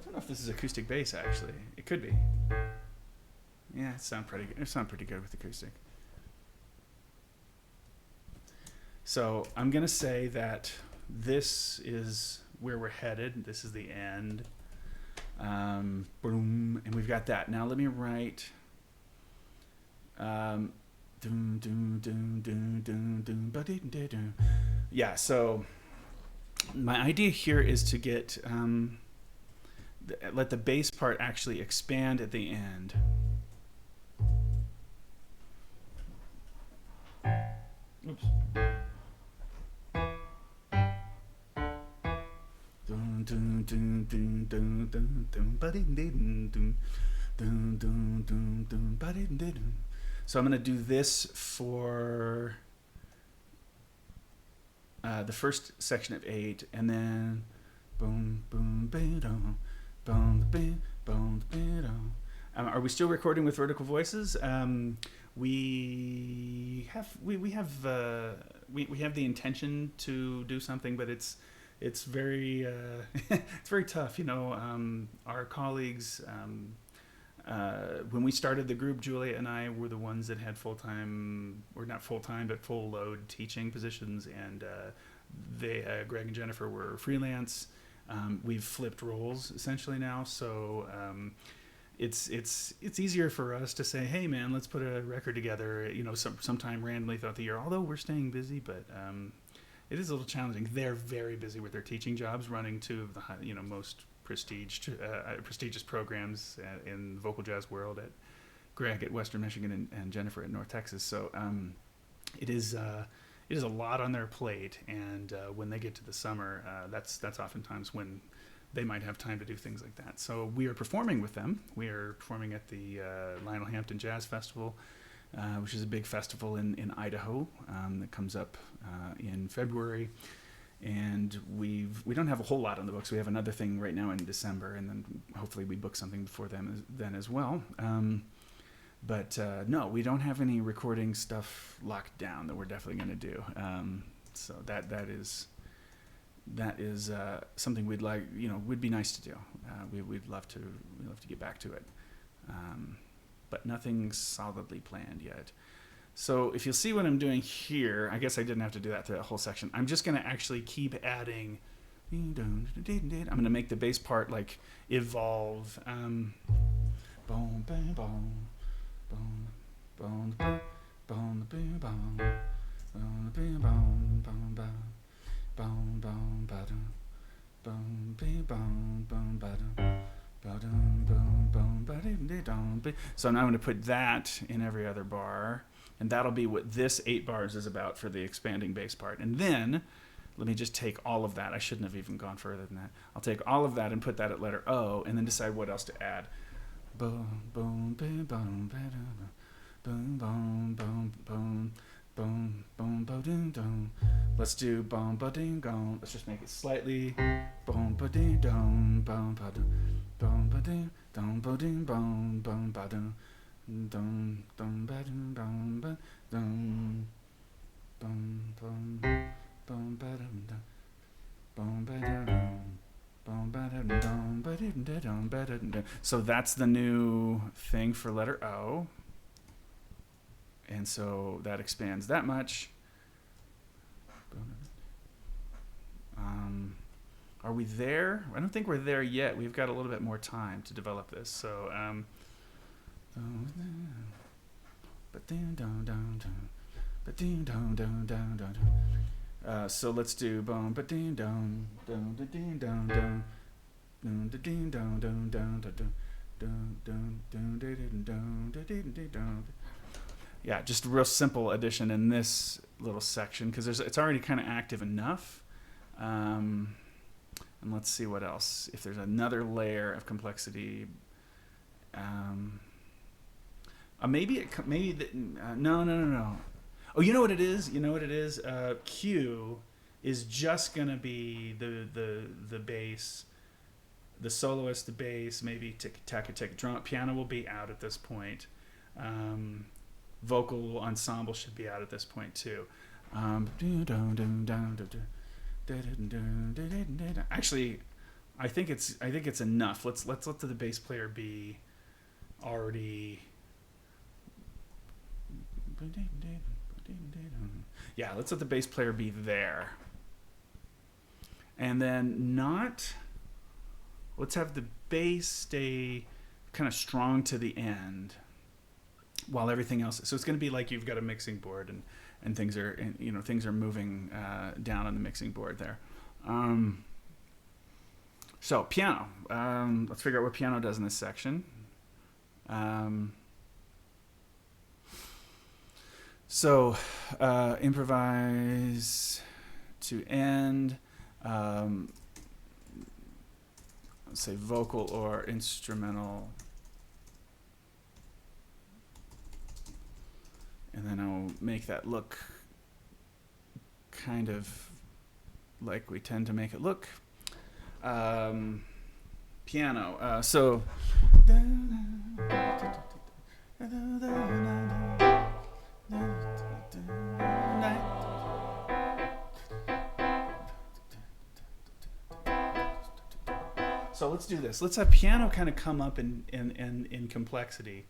don't know if this is acoustic bass. Actually, it could be. Yeah, it sounds pretty good. It sounds pretty good with acoustic. So I'm gonna say that this is where we're headed. This is the end. Boom, and we've got that. Now let me write. Yeah. So my idea here is to get let the bass part actually expand at the end. Oops. So I'm going to do this for the first section of 8, and then boom, boom, boom, boom, boom, boom. Are we still recording with vertical voices? We have the intention to do something, but it's very it's very tough. Our colleagues, when we started the group, Julia and I were the ones that had full-time, or not full-time, but full load teaching positions, and Greg and Jennifer were freelance. We've flipped roles essentially now, so it's easier for us to say, hey man, let's put a record together, sometime randomly throughout the year, although we're staying busy, but it is a little challenging. They're very busy with their teaching jobs, running two of the most prestigious programs in the vocal jazz world, at Greg at Western Michigan and Jennifer at North Texas. So it is a lot on their plate, and when they get to the summer, that's oftentimes when they might have time to do things like that. So we are performing with them. We are performing at the Lionel Hampton Jazz Festival, which is a big festival in Idaho that comes up in February. And we don't have a whole lot on the books. We have another thing right now in December, and then hopefully we book something before then as well. But no, we don't have any recording stuff locked down that we're definitely going to do. So that is something we'd like, would be nice to do. We'd love to get back to it. But nothing's solidly planned yet. So if you'll see what I'm doing here, I guess I didn't have to do that through that whole section. I'm just going to actually keep adding. I'm going to make the bass part like evolve. So now I'm going to put that in every other bar, and that'll be what this 8 bars is about for the expanding bass part. And then let me just take all of that. I shouldn't have even gone further than that. I'll take all of that and put that at letter O, and then decide what else to add. Boom, boom, boom, boom, boom, boom, boom, boom. Boom, boom, ba ding dong. Let's do boom, ba ding dong. Let's just make it slightly. Boom, ba ding dong, boom, ba ding, boom, ba ding, dong, ba ding, boom, boom, ba ding, dong, dong, ba ding, dong, ba dong, boom, boom, boom, ba ding, dong, boom, ba ding, dong. So that's the new thing for letter O. And so that expands that much. Are we there? I don't think we're there yet. We've got a little bit more time to develop this. So, so let's do boom, ba ding dong, dong, da ding dong, dong, dong, da ding dong, dong, dong, da dong, dong, dong, dong, da ding dong, da ding dong. Yeah, just a real simple addition in this little section because it's already kind of active enough. And let's see what else. If there's another layer of complexity, no. Oh, you know what it is? You know what it is? Q is just gonna be the bass, the soloist, the bass, maybe tick tack tick drum. Piano will be out at this point. Vocal ensemble should be out at this point too. Actually, I think it's enough. Let's let the bass player be already. Yeah, let's let the bass player be there. And then let's have the bass stay kind of strong to the end while everything else. So it's going to be like you've got a mixing board and things are, things are moving down on the mixing board there. So piano, let's figure out what piano does in this section. So improvise to end, let's say vocal or instrumental, and then I'll make that look kind of like we tend to make it look. Piano, so so let's do this. Let's have piano kind of come up in complexity.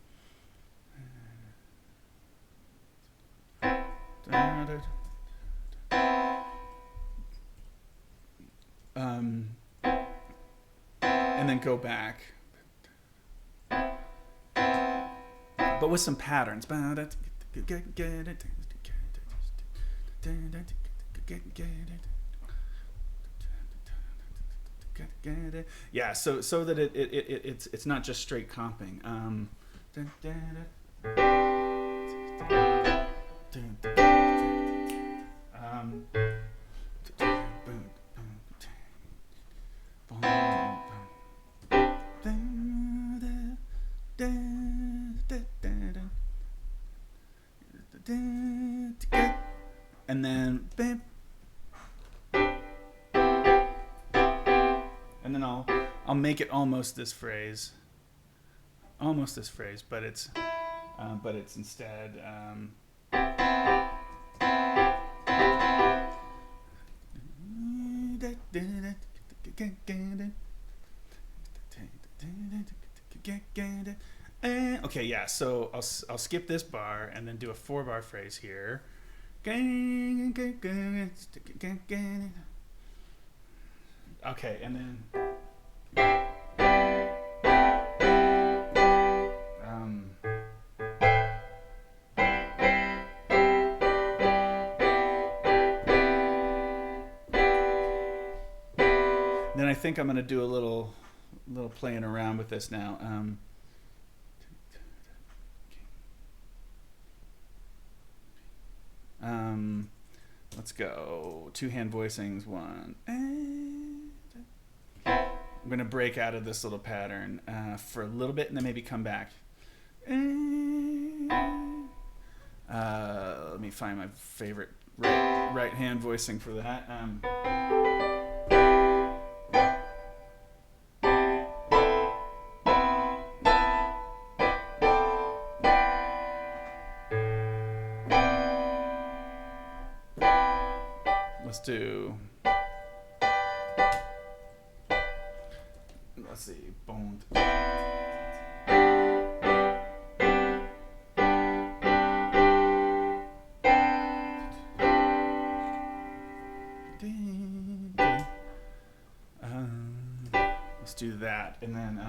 And then go back, but with some patterns. Yeah, so that it's not just straight comping. And then I'll make it almost this phrase, but it's instead okay, yeah. So I'll skip this bar and then do a 4-bar phrase here. Okay, and then I think I'm going to do a little playing around with this now. Let's go 2-hand voicings. 1. I'm going to break out of this little pattern for a little bit and then maybe come back. Let me find my favorite right hand voicing for that. Let's see, boom. Let's do that, and then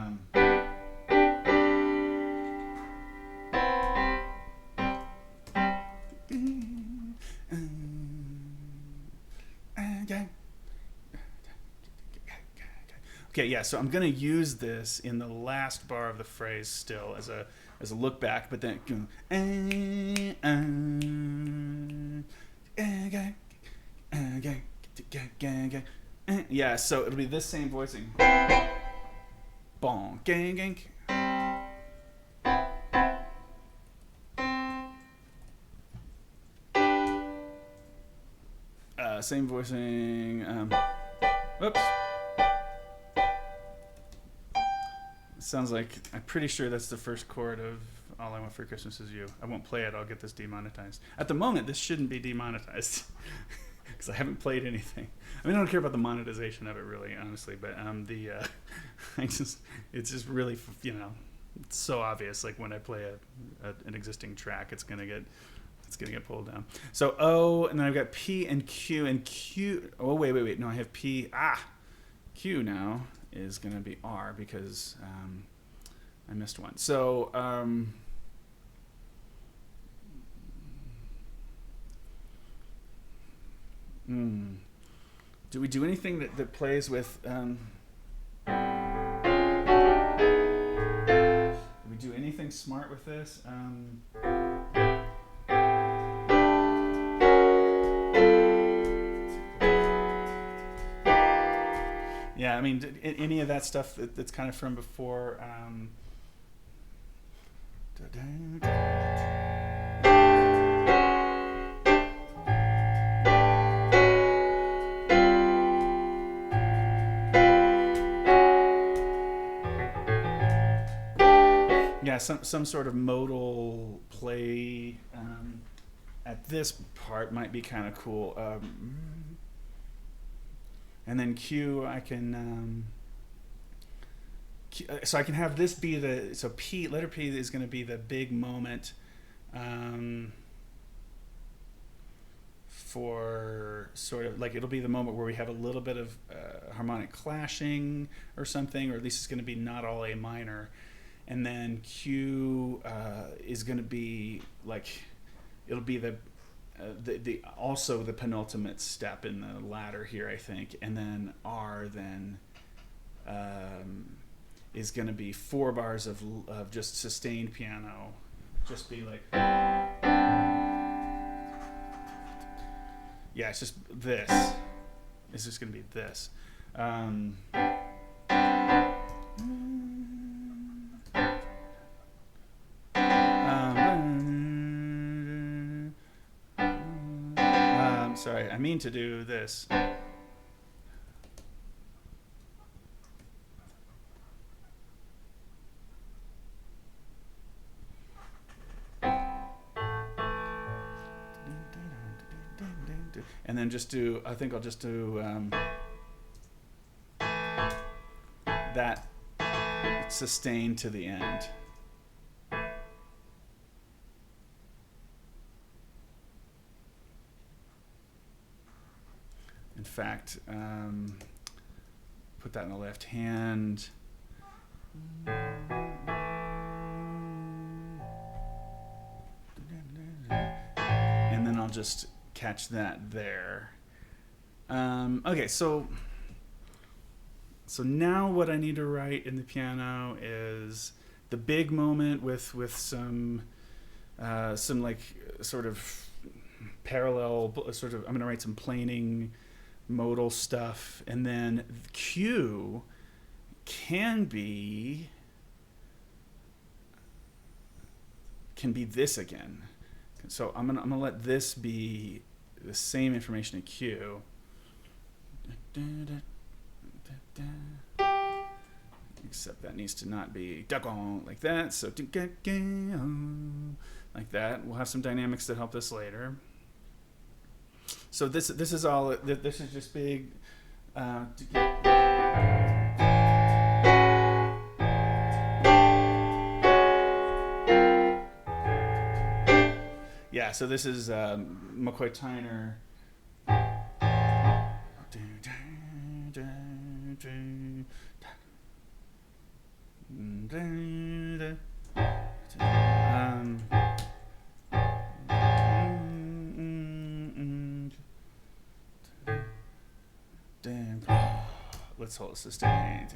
okay, yeah, so I'm going to use this in the last bar of the phrase still as a look back, but then yeah, so it'll be this same voicing. Bong, gang, gang. Same voicing. Whoops. Sounds like, I'm pretty sure that's the first chord of All I Want for Christmas Is You. I won't play it, I'll get this demonetized. At the moment, this shouldn't be demonetized because I haven't played anything. I mean, I don't care about the monetization of it really, honestly, but it's just really, it's so obvious. Like when I play an existing track, it's gonna get pulled down. So O, and then I've got P and Q. Oh wait. No, I have P. Q now is gonna be R because I missed one. So do we do anything that plays with? Do we do anything smart with this? Yeah, I mean, any of that stuff that's kind of from before. Yeah, some sort of modal play at this part might be kind of cool. And then Q, I can, so I can have this be so P, letter P is going to be the big moment for sort of, like it'll be the moment where we have a little bit of harmonic clashing or something, or at least it's going to be not all A minor. And then Q is going to be like, it'll be the also the penultimate step in the ladder here, I think, and then R then is going to be 4 bars of just sustained piano, just be like, yeah, it's just this. It's just going to be this. Sorry, I mean to do this. And then just do, I think I'll just do that sustain to the end. In fact, put that in the left hand. And then I'll just catch that there. Okay, so now what I need to write in the piano is the big moment with some like sort of parallel sort of, I'm going to write some planing modal stuff, and then Q can be this again. So I'm gonna let this be the same information at Q, except that needs to not be like that. So like that. We'll have some dynamics that help this later. So this is all. This is just big. Yeah. So this is McCoy Tyner. Let's hold sustain.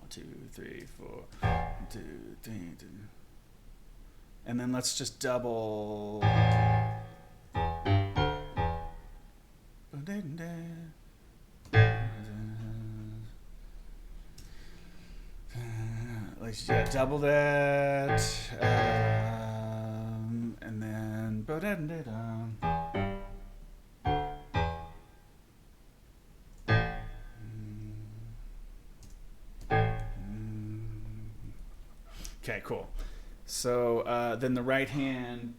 2, 3, 4. And then let's just double. Let's double that. And Okay, cool. So then the right hand.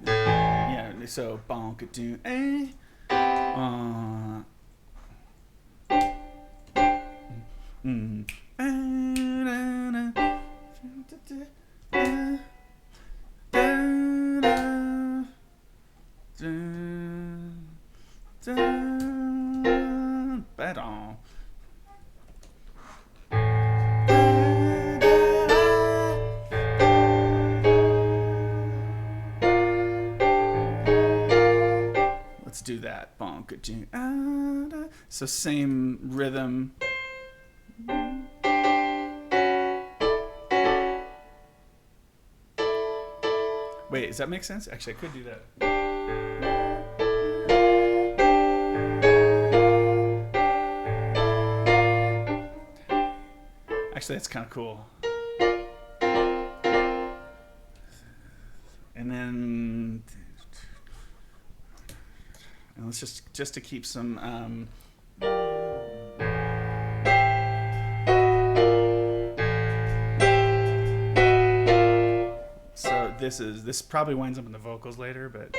Yeah, so bonk do a. Ba-dum. Let's do that. Bonk. So same rhythm. Wait, does that make sense? Actually, I could do that. Actually, that's kind of cool. And then, and let's just to keep some. So this probably winds up in the vocals later, but.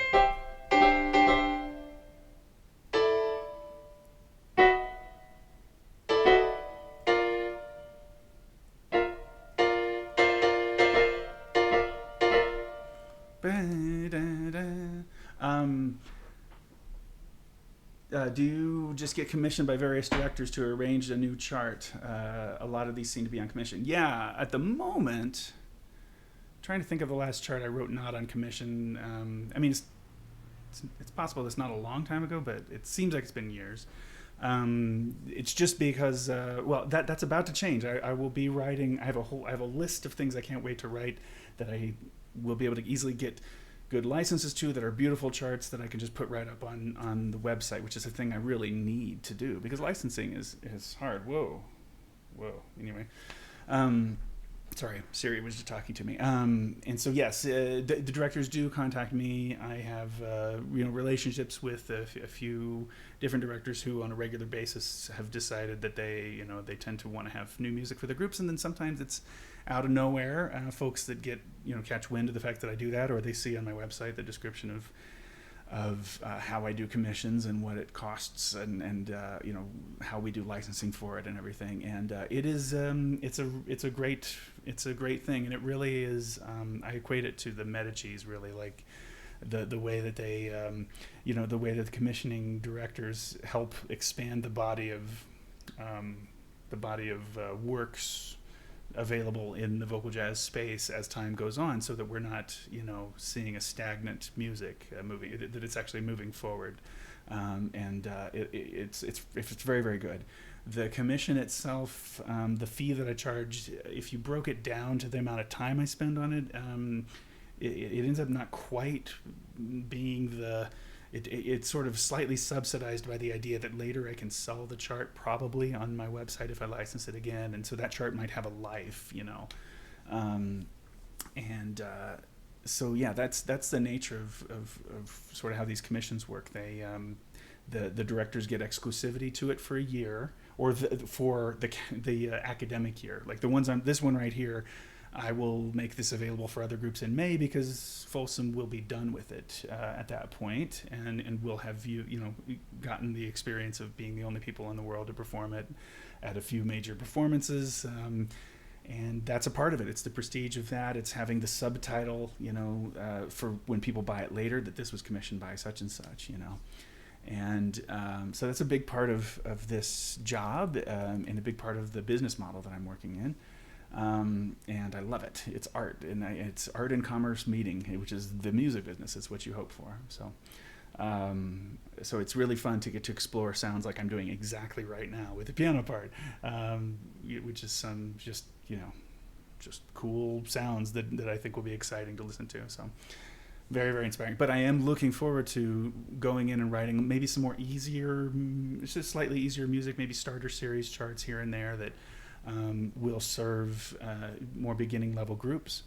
Do you just get commissioned by various directors to arrange a new chart? A lot of these seem to be on commission. Yeah, at the moment, I'm trying to think of the last chart I wrote not on commission. I mean, it's possible it's not a long time ago, but it seems like it's been years. It's just because that's about to change. I will be writing. I have a list of things I can't wait to write that I will be able to easily get good licenses to, that are beautiful charts that I can just put right up on the website, which is a thing I really need to do because licensing is hard. Whoa. Anyway, sorry, Siri was just talking to me. And so yes, the directors do contact me. I have relationships with a few different directors who, on a regular basis, have decided that they tend to want to have new music for the groups, and then sometimes it's out of nowhere, folks that get catch wind of the fact that I do that, or they see on my website the description of how I do commissions and what it costs, and how we do licensing for it and everything. And it is it's a great thing, and it really is. I equate it to the Medicis, really, like the way that they the way that the commissioning directors help expand the body of works available in the vocal jazz space as time goes on, so that we're not seeing a stagnant music moving, that it's actually moving forward, it's very, very good. The commission itself, the fee that I charge, if you broke it down to the amount of time I spend on it, it ends up not quite being it's sort of slightly subsidized by the idea that later I can sell the chart probably on my website if I license it again, and so that chart might have a life, so yeah, that's the nature of sort of how these commissions work. They the directors get exclusivity to it for a year, or for the academic year. Like the ones on this one right here, I will make this available for other groups in May because Folsom will be done with it at that point, and we'll have gotten the experience of being the only people in the world to perform it at a few major performances, and that's a part of it. It's the prestige of that. It's having the subtitle, for when people buy it later, that this was commissioned by such and such, And so that's a big part of this job, and a big part of the business model that I'm working in. And I love it. It's art, and it's art and commerce meeting, which is the music business. It's what you hope for. So, so it's really fun to get to explore sounds like I'm doing exactly right now with the piano part, which is some just cool sounds that I think will be exciting to listen to. So, Very, very inspiring. But I am looking forward to going in and writing maybe some more easier, just slightly easier music, maybe starter series charts here and there that will serve more beginning level groups,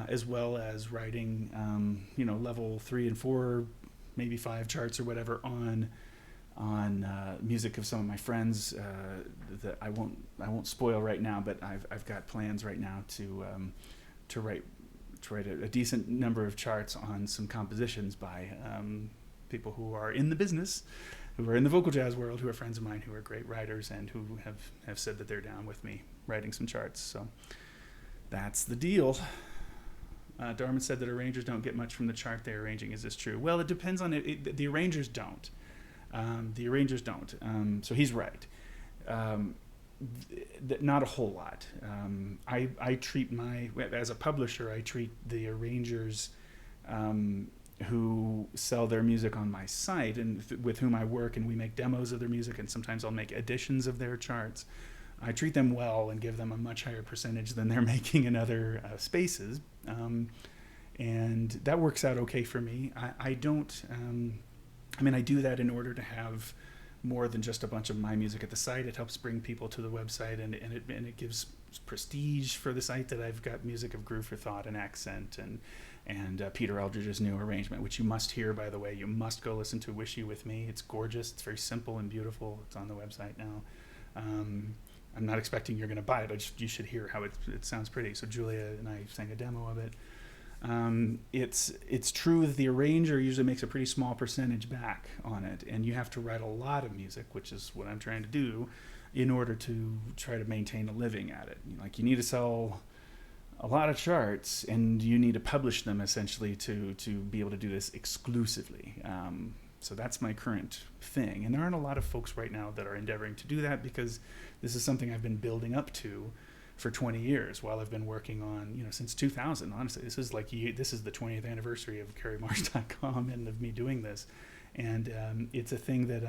as well as writing, level 3 and 4, maybe 5 charts or whatever on music of some of my friends that I won't spoil right now. But I've got plans right now to write a decent number of charts on some compositions by people who are in the business, who are in the vocal jazz world, who are friends of mine, who are great writers, and who have said that they're down with me writing some charts. So that's the deal. Darman said that arrangers don't get much from the chart they're arranging. Is this true? Well, it depends on it. The arrangers don't. So he's right. Not a whole lot. I treat as a publisher, I treat the arrangers who sell their music on my site and with whom I work, and we make demos of their music, and sometimes I'll make editions of their charts. I treat them well and give them a much higher percentage than they're making in other spaces, and that works out okay for me. I don't. I do that in order to have more than just a bunch of my music at the site. It helps bring people to the website, and it gives prestige for the site that I've got music of Groove for Thought and Accent and Peter Eldridge's new arrangement, which you must hear, by the way. You must go listen to Wish You With Me. It's gorgeous. It's very simple and beautiful. It's on the website now. I'm not expecting you're going to buy it. You should hear how it sounds pretty. So Julia and I sang a demo of it. It's true that the arranger usually makes a pretty small percentage back on it, and you have to write a lot of music, which is what I'm trying to do, in order to try to maintain a living at it. Like, you need to sell a lot of charts, and you need to publish them essentially to be able to do this exclusively. So that's my current thing, and there aren't a lot of folks right now that are endeavoring to do that, because this is something I've been building up to for 20 years while I've been working on, since 2000. Honestly, this is the 20th anniversary of kerrymarsh.com and of me doing this. And it's a thing that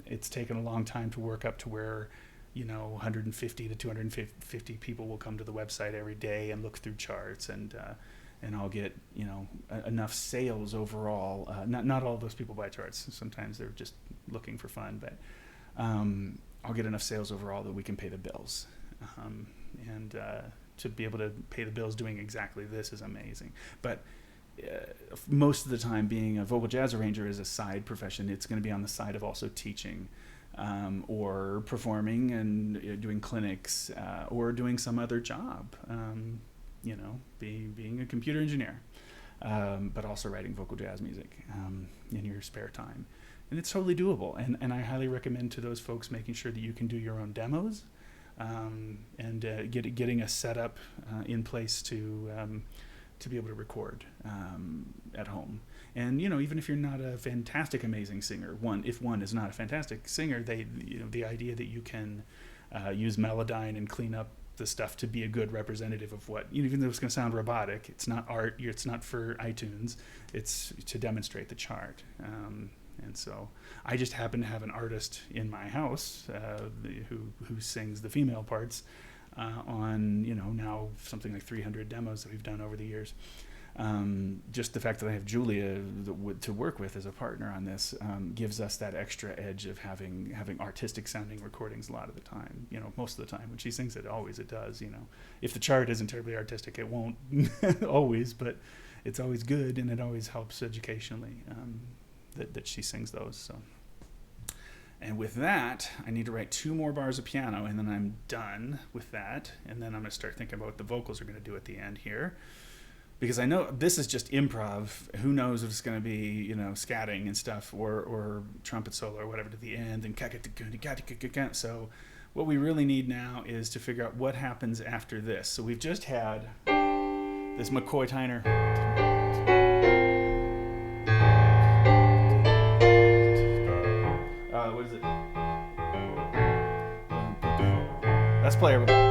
it's taken a long time to work up to where, 150 to 250 people will come to the website every day and look through charts, and I'll get, enough sales overall. Not all of those people buy charts. Sometimes they're just looking for fun, but I'll get enough sales overall that we can pay the bills. And to be able to pay the bills doing exactly this is amazing. But most of the time, being a vocal jazz arranger is a side profession. It's going to be on the side of also teaching, or performing and doing clinics, or doing some other job, being a computer engineer, but also writing vocal jazz music in your spare time. And it's totally doable. And I highly recommend to those folks making sure that you can do your own demos, and getting a setup in place to be able to record at home. And even if you're not a fantastic, amazing singer, if one is not a fantastic singer, the idea that you can use Melodyne and clean up the stuff to be a good representative of what, even though it's going to sound robotic, it's not art. It's not for iTunes. It's to demonstrate the chart. And so I just happen to have an artist in my house who sings the female parts on, now something like 300 demos that we've done over the years. Just the fact that I have Julia to work with as a partner on this gives us that extra edge of having artistic sounding recordings a lot of the time. Most of the time when she sings it, always it does. If the chart isn't terribly artistic, it won't always, but it's always good, and it always helps educationally. That she sings those. So, and with that, I need to write 2 more bars of piano, and then I'm done with that. And then I'm going to start thinking about what the vocals are going to do at the end here, because I know this is just improv. Who knows if it's going to be scatting and stuff, or trumpet solo or whatever to the end, and so what we really need now is to figure out what happens after this. So we've just had this McCoy Tyner. What is it? Let's play everybody.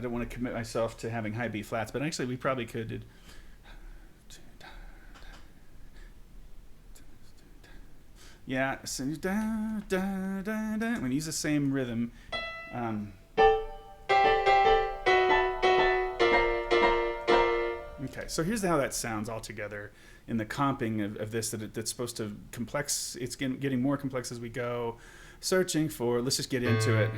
don't want to commit myself to having high B flats, but actually we probably could. Yeah, so when you use the same rhythm. Okay, so here's how that sounds all together in the comping of this. That's supposed to complex. It's getting more complex as we go. Searching for. Let's just get into it.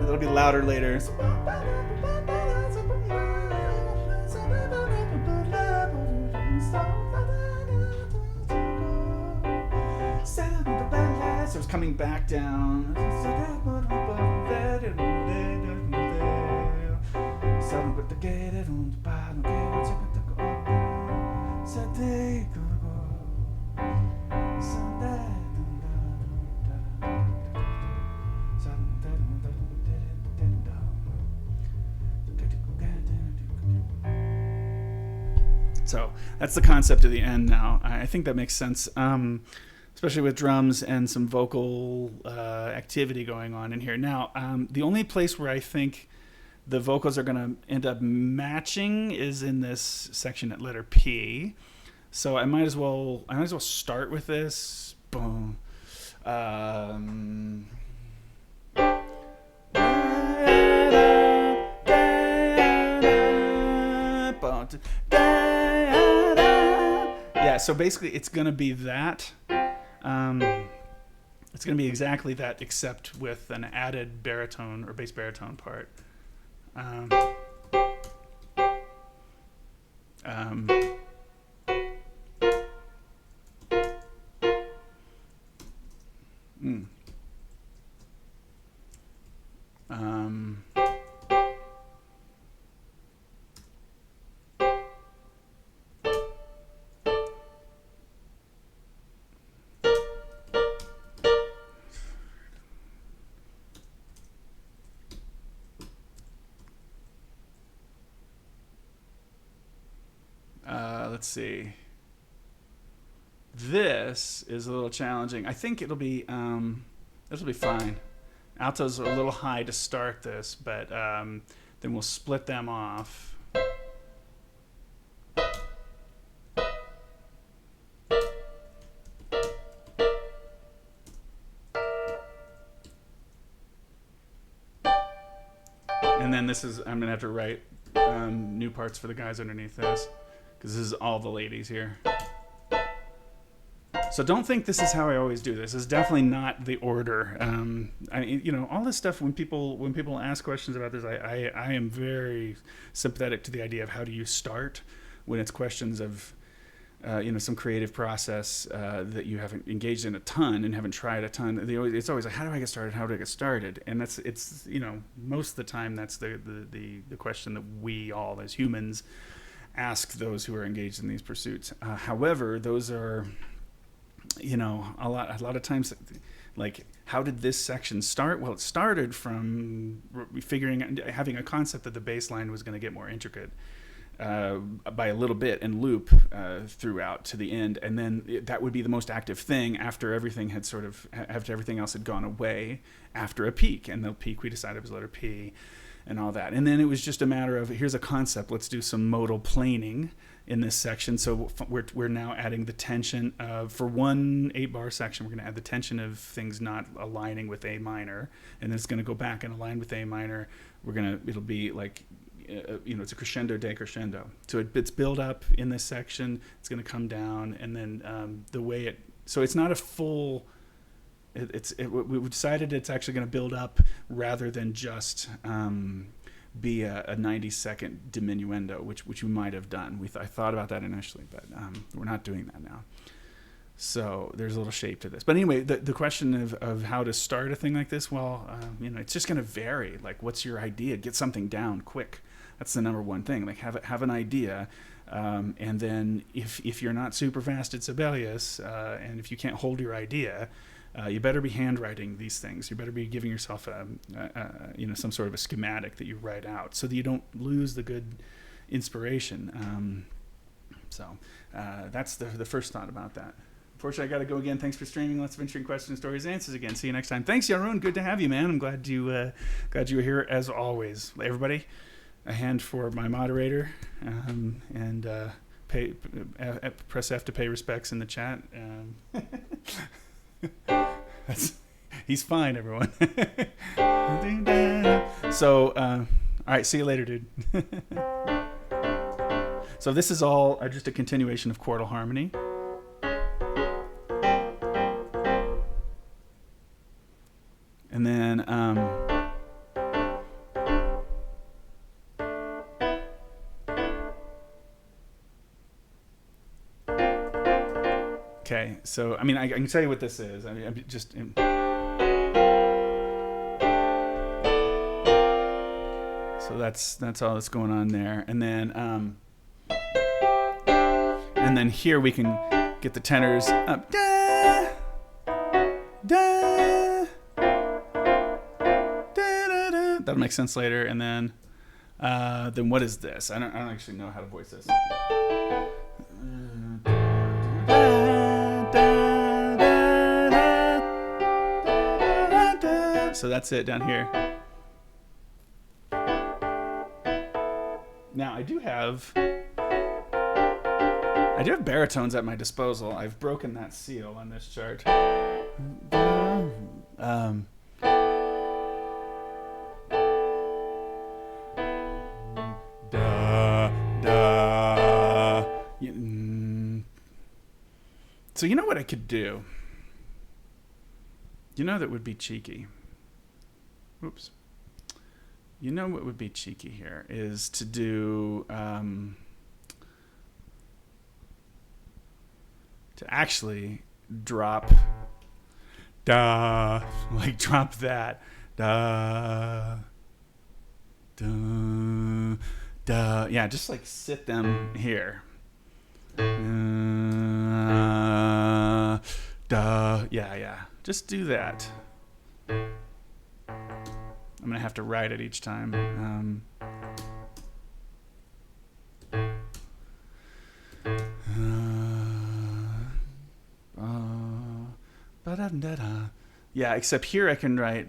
It'll be louder later. So it's coming back down. So that's the concept of the end now. I think that makes sense, especially with drums and some vocal activity going on in here. Now, the only place where I think the vocals are going to end up matching is in this section at letter P. So I might as well start with this. Boom. Yeah, so basically it's going to be that. It's going to be exactly that, except with an added baritone or bass baritone part. Let's see. This is a little challenging. I think it'll be this will be fine. Altos are a little high to start this, but then we'll split them off. And then this is, I'm gonna have to write new parts for the guys underneath this, because this is all the ladies here. So don't think this is how I always do this. This is definitely not the order. All this stuff, when people ask questions about this, I am very sympathetic to the idea of how do you start when it's questions of some creative process that you haven't engaged in a ton and haven't tried a ton. It's always like, how do I get started? How do I get started? And it's most of the time that's the question that we all as humans ask those who are engaged in these pursuits. However, those are, a lot of times, like, how did this section start? Well, it started from having a concept that the bass line was going to get more intricate by a little bit and loop throughout to the end, and then that would be the most active thing after everything else had gone away after a peak, and the peak we decided was letter P and all that. And then it was just a matter of, here's a concept, let's do some modal planing in this section. So we're now adding the tension of, for one 8-bar section, we're going to add the tension of things not aligning with A minor, and then it's going to go back and align with A minor. It'll be like it's a crescendo decrescendo. So it's build up in this section, it's going to come down, and then the way it, so it's not a full, we decided it's actually going to build up rather than just be a 90-second diminuendo, which we might have done. I thought about that initially, but we're not doing that now. So there's a little shape to this. But anyway, the question of how to start a thing like this, well, it's just going to vary. Like, what's your idea? Get something down quick. That's the number one thing. Like, have an idea. And then if you're not super fast at Sibelius, and if you can't hold your idea, you better be handwriting these things. You better be giving yourself some sort of a schematic that you write out so that you don't lose the good inspiration. So that's the first thought about that. Unfortunately, I got to go again. Thanks for streaming. Lots of interesting questions, stories, and answers again. See you next time. Thanks, Yaron. Good to have you, man. I'm glad you were here as always. Everybody, a hand for my moderator, and press F to pay respects in the chat. He's fine, everyone. So, all right. See you later, dude. So this is all just a continuation of chordal harmony. And then okay, so I can tell you what this is. I'm just so that's all that's going on there. And then here we can get the tenors up. Da, da, da, da. That'll make sense later. And then what is this? I don't actually know how to voice this. So that's it down here. Now I do have baritones at my disposal. I've broken that seal on this chart. So you know what I could do? You know that would be cheeky. Oops. You know what would be cheeky here is to do to actually drop da, like drop that da da da, yeah, just like sit them here, da, yeah, just do that. I'm gonna have to write it each time. Yeah, except here I can write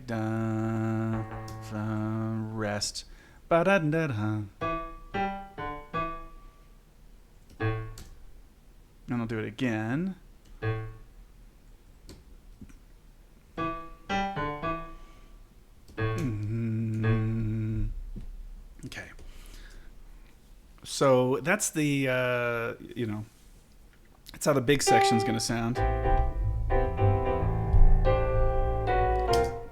rest. And I'll do it again. Okay. So that's the, that's how the big section's going to sound.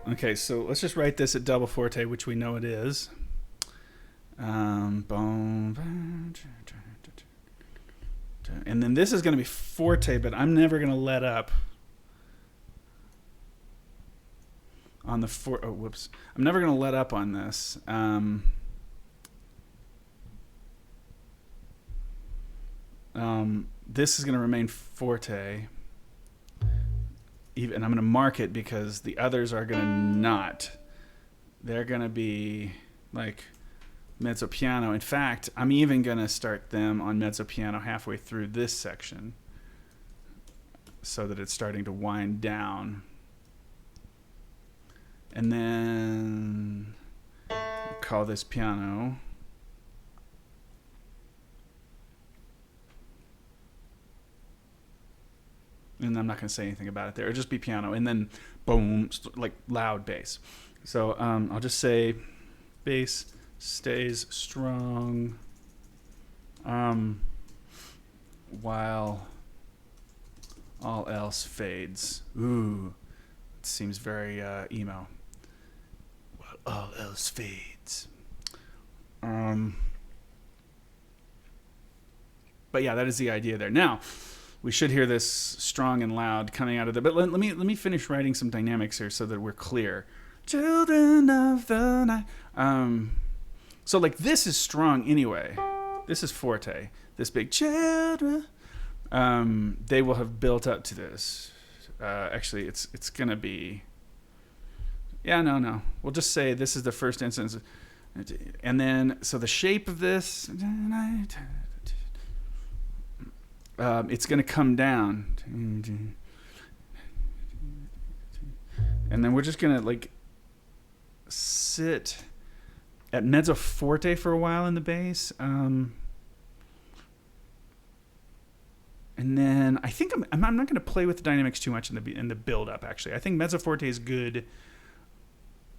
Okay, so let's just write this at double forte, which we know it is. And then this is going to be forte, but I'm never going to let up on the I'm never going to let up on this. This is going to remain forte. And I'm going to mark it because the others are going to not. They're going to be like mezzo piano. In fact, I'm even going to start them on mezzo piano halfway through this section so that it's starting to wind down. And then call this piano. And I'm not going to say anything about it there. It'll just be piano. And then boom, like loud bass. So I'll just say bass stays strong while all else fades. Ooh, it seems very emo. While all else fades. But yeah, that is the idea there. Now, we should hear this strong and loud coming out of there. But let me finish writing some dynamics here so that we're clear. Children of the night. So like this is strong anyway. This is forte. This big children. They will have built up to this. Actually, it's gonna be. Yeah, no. We'll just say this is the first instance, and then so the shape of this. It's going to come down. And then we're just going to like sit at mezzo forte for a while in the bass. And then I think I'm not going to play with the dynamics too much in the build up actually. I think mezzo forte is good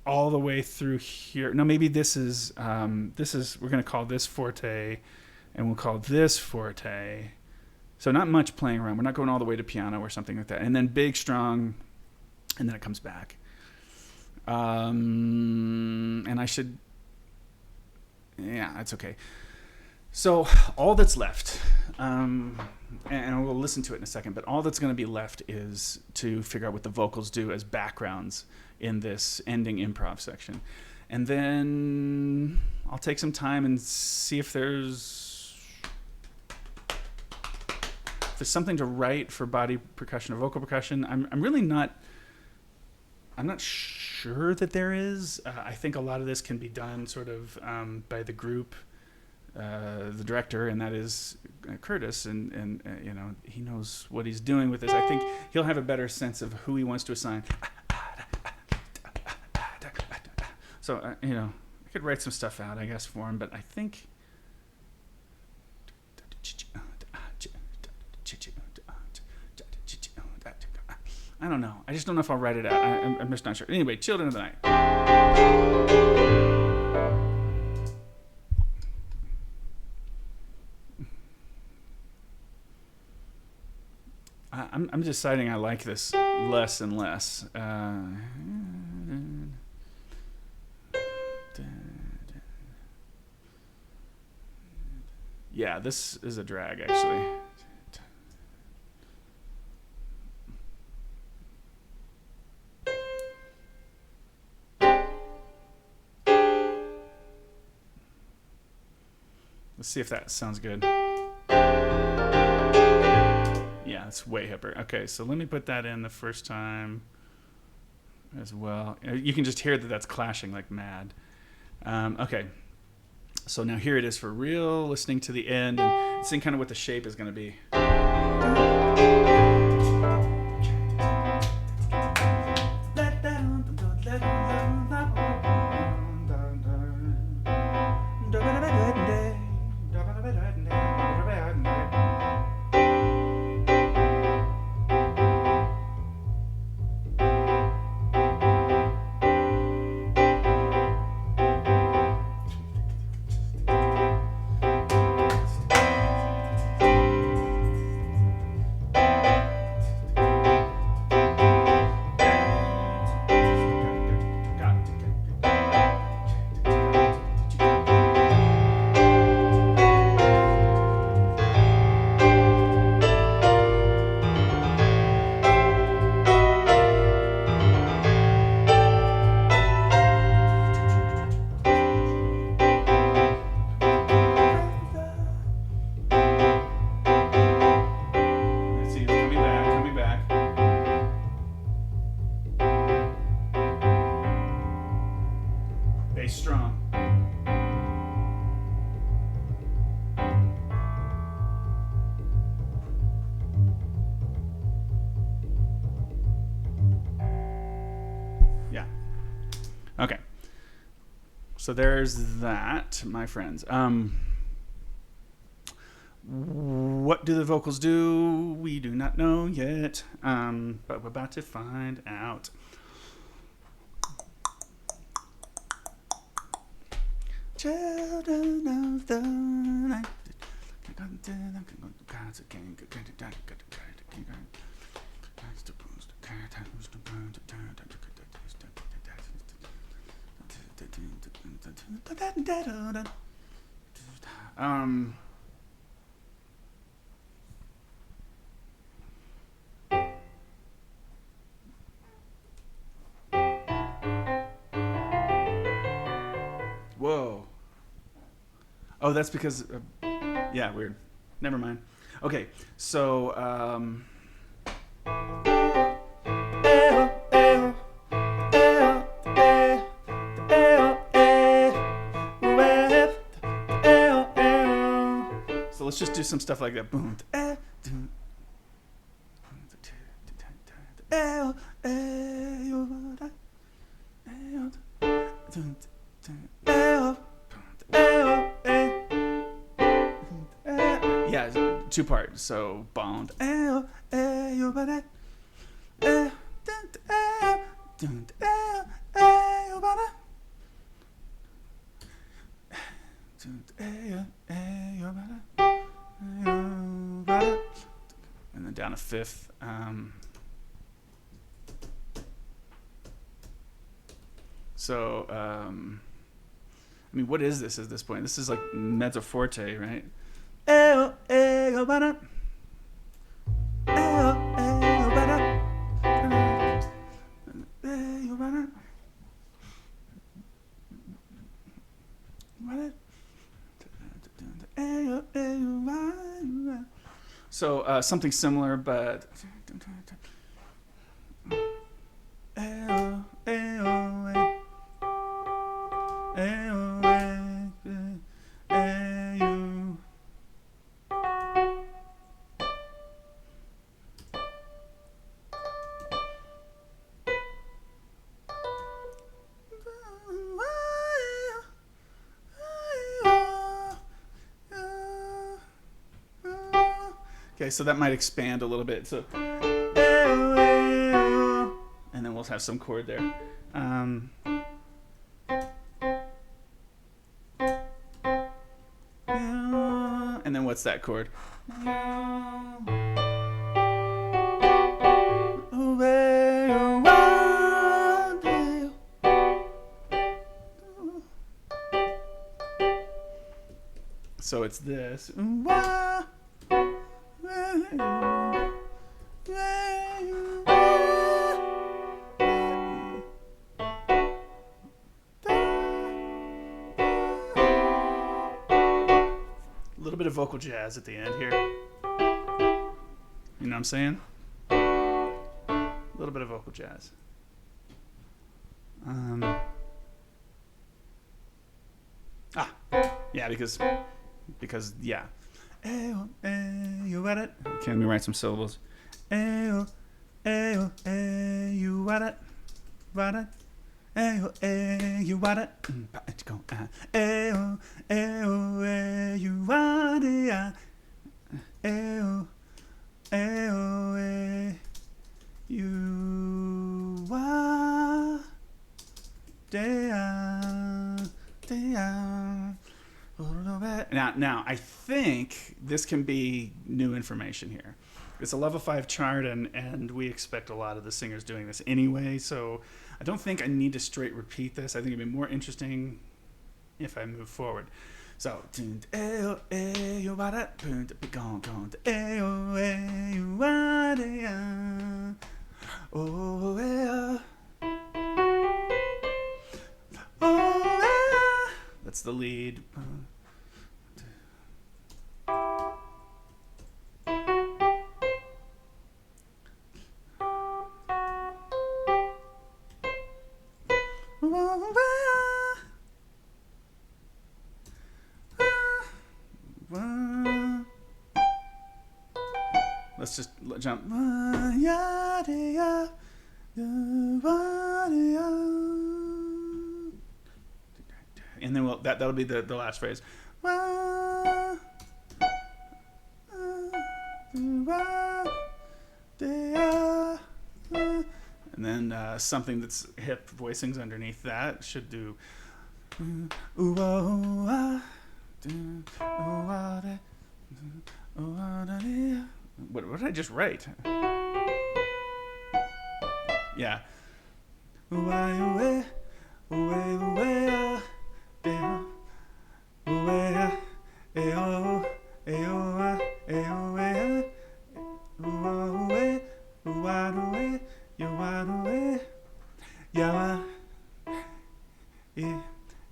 all the way through here. No, maybe this is we're going to call this forte and we'll call this forte. So not much playing around. We're not going all the way to piano or something like that. And then big, strong, and then it comes back. And I should... Yeah, that's okay. So all that's left, and we'll listen to it in a second, but all that's going to be left is to figure out what the vocals do as backgrounds in this ending improv section. And then I'll take some time and see if there's something to write for body percussion or vocal percussion. I'm not sure that there is. I think a lot of this can be done sort of by the group, the director, and that is Curtis, and you know, he knows what he's doing with this. I think he'll have a better sense of who he wants to assign. So you know, I could write some stuff out, I guess, for him, but I think. I don't know. I just don't know if I'll write it out. I'm just not sure. Anyway, Children of the Night. I'm deciding I like this less and less. Yeah, this is a drag, actually. Let's see if that sounds good. Yeah, it's way hipper. Okay, so let me put that in the first time as well. You can just hear that that's clashing like mad. Okay, so now here it is for real, listening to the end and seeing kind of what the shape is going to be. Strong. Yeah. Okay. So there's that, my friends. What do the vocals do? We do not know yet, but we're about to find out. children of the night. Whoa. Oh, that's because... yeah, weird. Never mind. Okay, so... so let's just do some stuff like that. Boom. Yeah, two parts. So bond. And then down a fifth. So, I mean, what is this at this point? This is like mezzo forte, right? So something similar, but okay, so that might expand a little bit. So, and then we'll have some chord there. And then what's that chord? So it's this. A little bit of vocal jazz at the end here. You know what I'm saying? A little bit of vocal jazz. Yeah, because yeah. You got it? Okay, let me write some syllables. You got it? Got it? You got it? Go. You got it? You are Now, I think this can be new information here. It's a level 5 chart, and we expect a lot of the singers doing this anyway, so I don't think I need to straight repeat this. I think it'd be more interesting if I move forward. So, that's the lead. Let's just jump. And then that'll be the last phrase. And then something that's hip voicings underneath that should do. Ooh, oh, ah, oh, ah, da, oh, ah, da, da. What did I just write? Yeah. Ooh, ah, ooh, eh, ooh, eh, ooh, eh, ah, da, ooh, eh, ah, eh, oh, eh, oh, ah, eh, oh, eh, ah, ooh, ah, ooh, eh, ooh, ah, ooh, eh, yo, ah, ooh, eh, ya, ah, eh.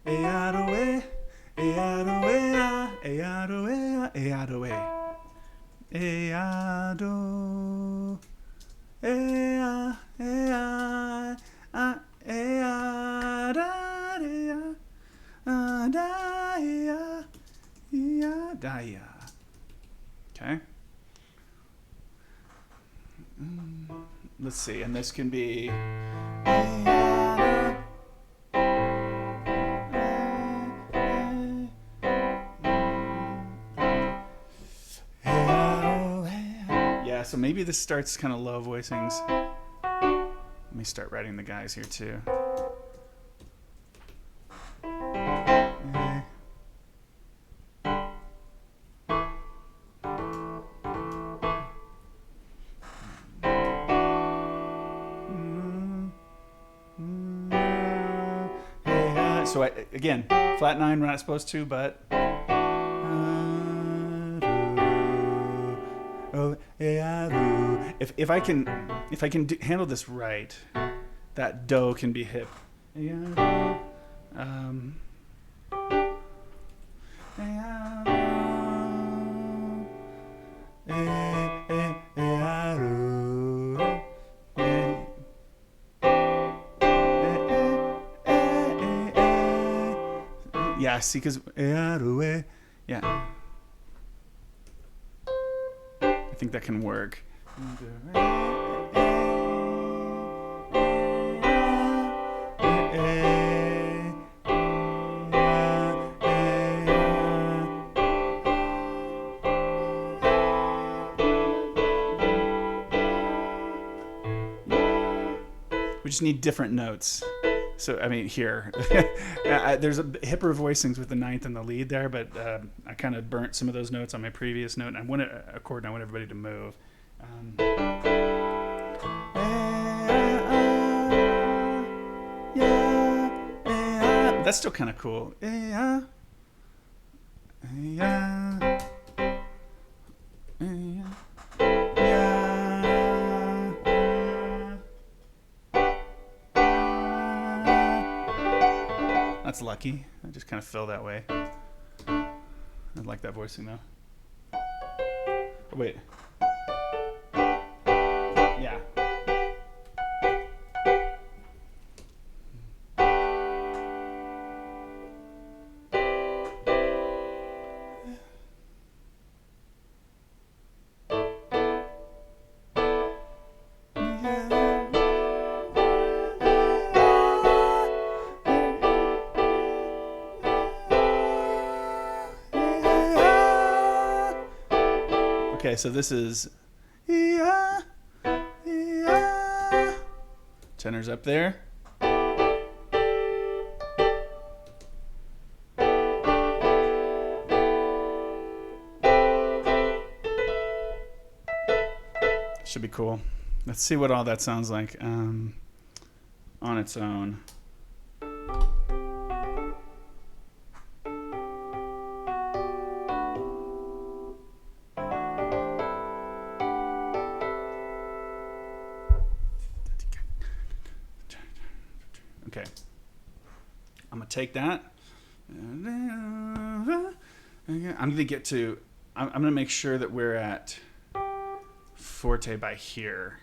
Eadoe, Eadoe, Eadoe, Eadoe, Eado, Ea, Ea, Ea, Daia, Daia. Okay. Let's see, and this can be. So maybe this starts kind of low voicings. Let me start writing the guys here too. So again, flat 9 we're not supposed to, but if I can handle this right, that do can be hip. Yeah, see, because yeah, I think that can work. We just need different notes. So, I mean, here, there's a hipper voicings with the ninth and the lead there, but I kind of burnt some of those notes on my previous note, and I want a chord, and I want everybody to move. That's still kind of cool. That's lucky. I just kind of feel that way. I like that voicing though. Oh, wait. Yeah. Okay, so this is tenor's up there. Should be cool. Let's see what all that sounds like on its own. Okay, I'm gonna take that. I'm gonna get to. I'm gonna make sure that we're at forte by here,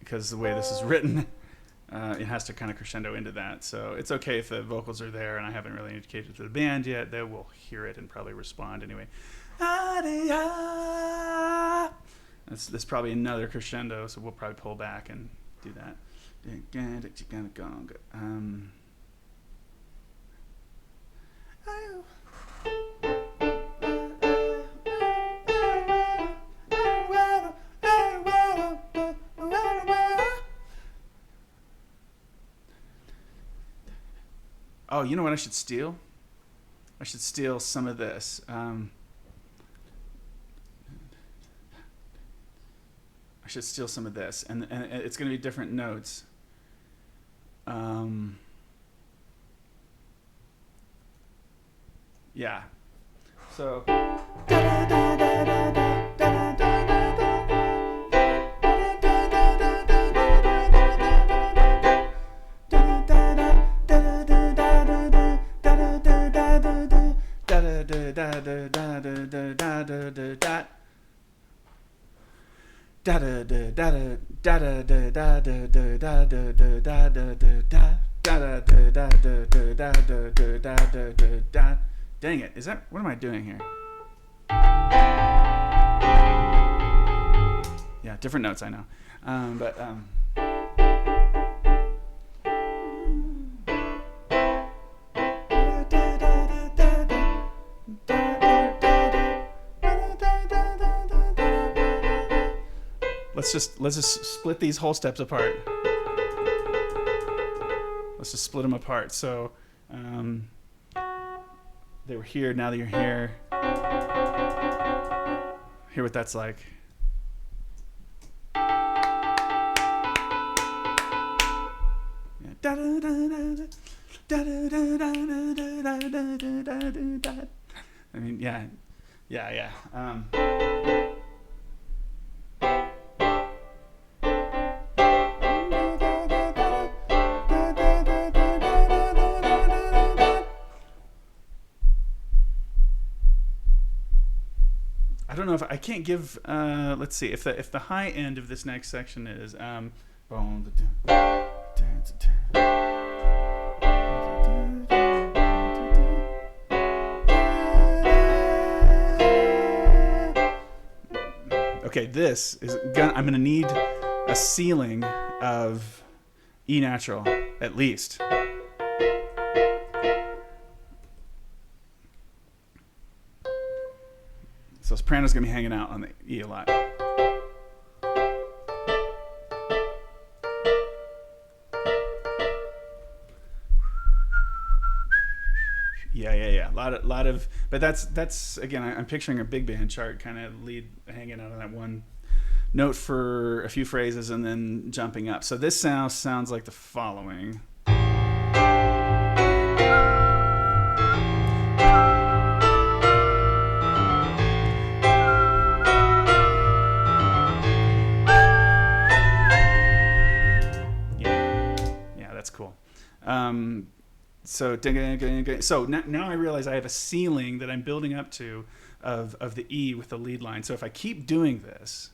because the way this is written, it has to kind of crescendo into that. So it's okay if the vocals are there, and I haven't really indicated to the band yet. They will hear it and probably respond anyway. That's probably another crescendo, so we'll probably pull back and do that. Oh, you know what I should steal? I should steal some of this. I should steal some of this, and it's going to be different notes. Yeah. So. Dang it, what am I doing here? Yeah, different notes, I know. Let's just split these whole steps apart. Let's just split them apart. So they were here, now that you're here. Hear what that's like. I mean, yeah. I don't know if I can't give. Let's see if the high end of this next section is okay. This is I'm gonna need a ceiling of E natural at least. So soprano's gonna be hanging out on the E a lot. Yeah. A lot of, but that's again. I'm picturing a big band chart, kind of lead hanging out on that one note for a few phrases and then jumping up. So this sounds like the following. Cool. So now I realize I have a ceiling that I'm building up to of the E with the lead line. So if I keep doing this,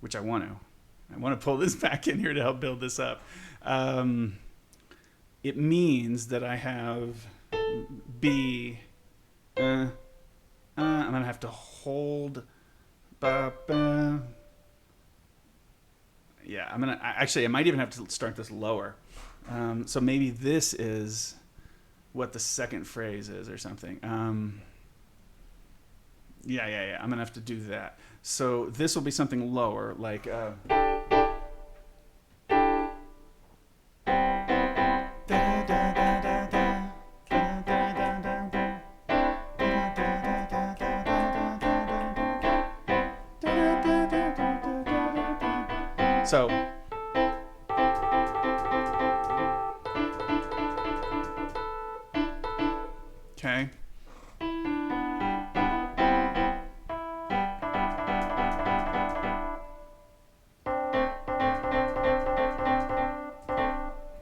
which I want to pull this back in here to help build this up. It means that I have B. I'm gonna have to hold. Yeah, I might even have to start this lower. So maybe this is what the second phrase is or something. Yeah. I'm gonna have to do that. So this will be something lower, like. So okay.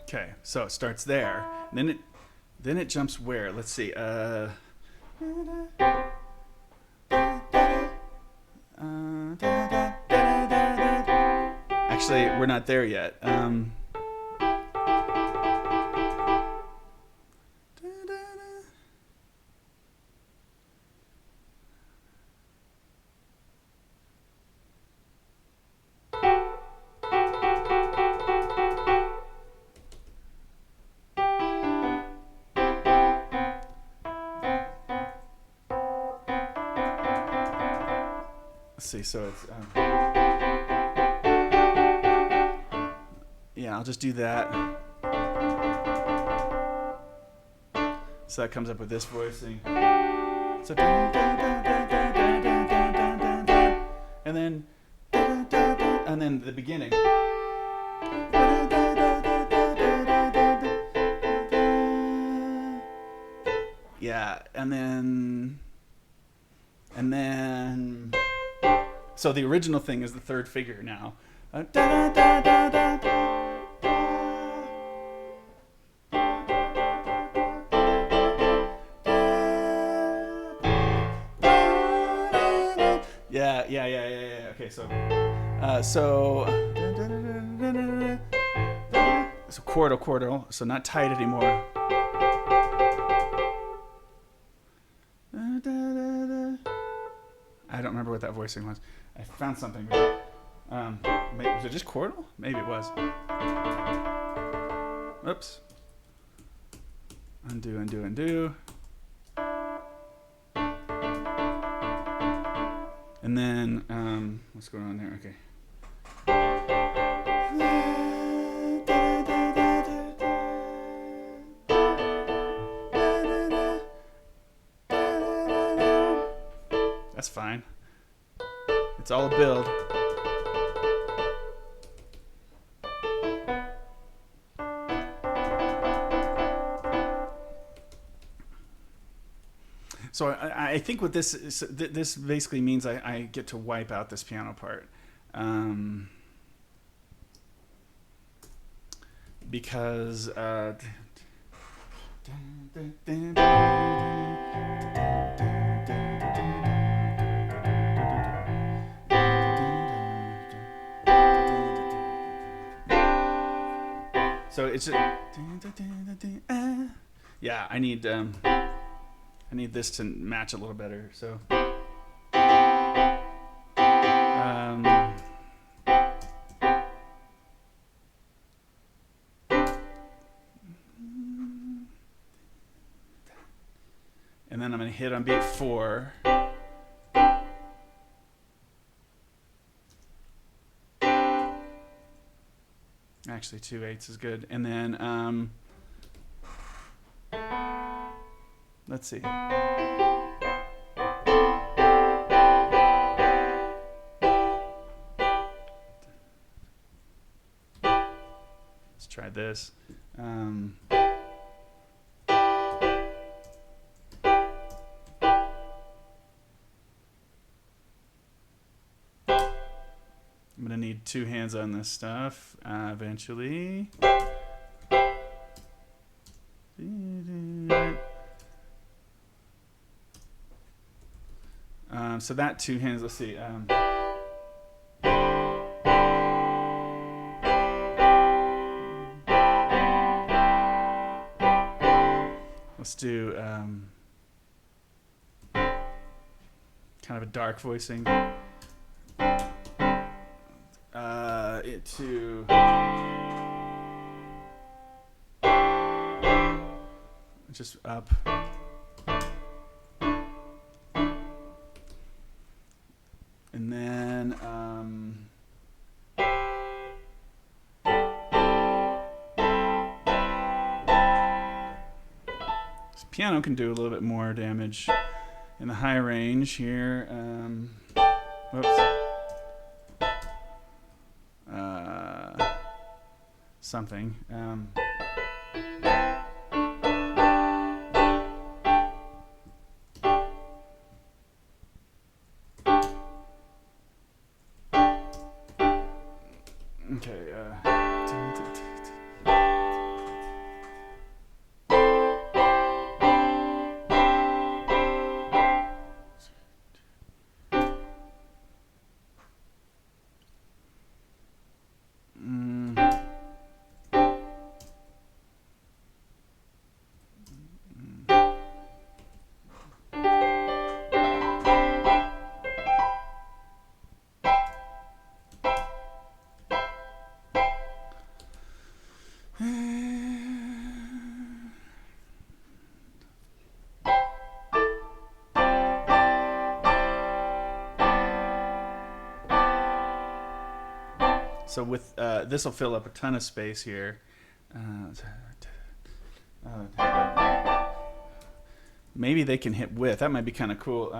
Okay, so it starts there. Then it jumps where? Let's see. Actually, we're not there yet. Let's see. So it's. Yeah, Yeah, I'll just do that. So that comes up with this voicing. So and then the beginning. Yeah, and then so the original thing is the third figure now. Yeah. Okay, so quarto, so not tight anymore. I don't remember what that voicing was. I found something. Was it just quarto? Maybe it was. Oops. Undo. And then, what's going on there? Okay. That's fine. It's all a build. So I think what this is, this basically means I get to wipe out this piano part. Because so it's just, yeah, I need this to match a little better. So and then I'm going to hit on beat 4. Actually, 2/8 is good. And then, let's see. Let's try this. I'm going to need 2 hands on this stuff eventually. So that 2 hands, let's see. Let's do kind of a dark voicing. It to just up. And then this piano can do a little bit more damage in the high range here. Whoops. Something. Okay. So with this will fill up a ton of space here. Maybe they can hit width. That might be kind of cool.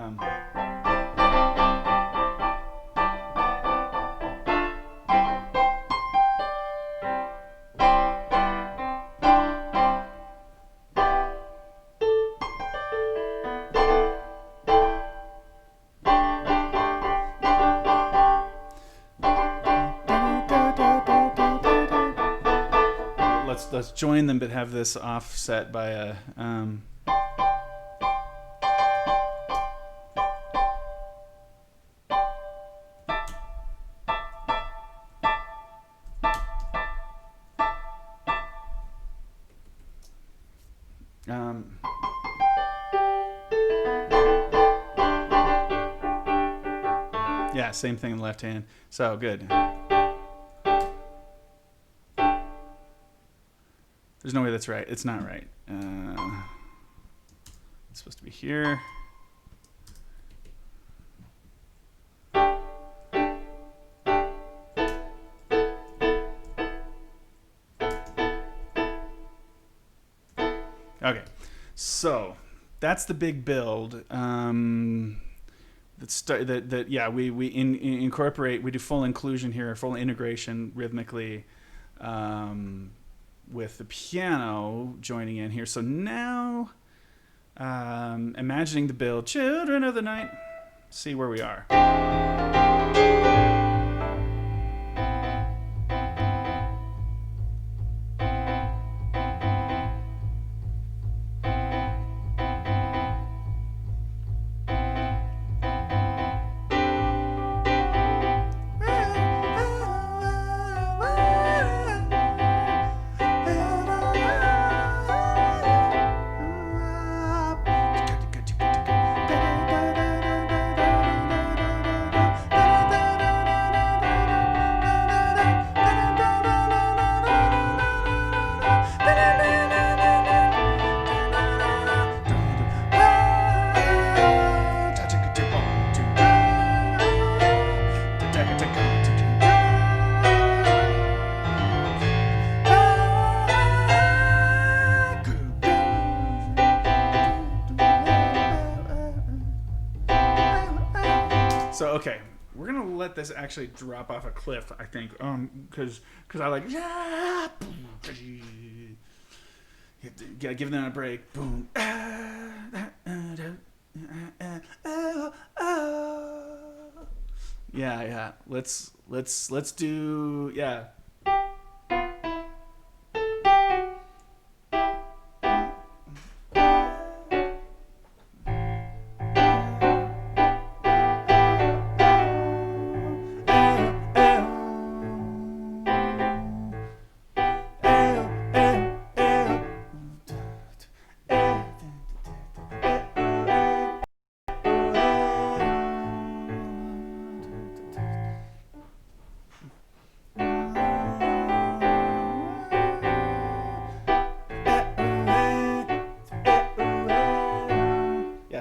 Let's join them, but have this offset by a. Yeah, same thing in the left hand. So good. There's no way that's right. It's not right. It's supposed to be here. Okay, so that's the big build. We incorporate. We do full inclusion here, full integration rhythmically. With the piano joining in here. So now, imagining the build, Children of the Night, see where we are. So okay, we're gonna let this actually drop off a cliff, I think, because I like give them a break. Boom. Yeah. Let's do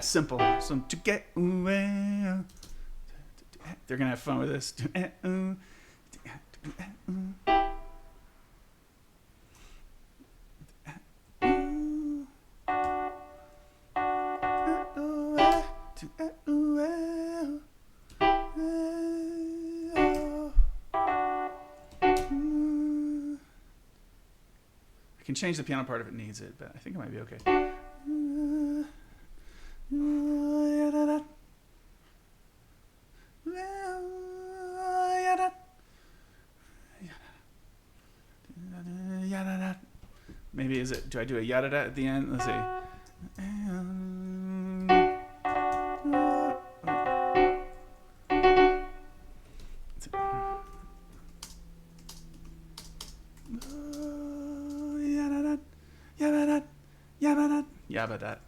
simple. So to get they're gonna have fun with this. I can change the piano part if it needs it, but I think it might be okay. Maybe is it? Do I do a yada at the end? Let's see. Yabadat.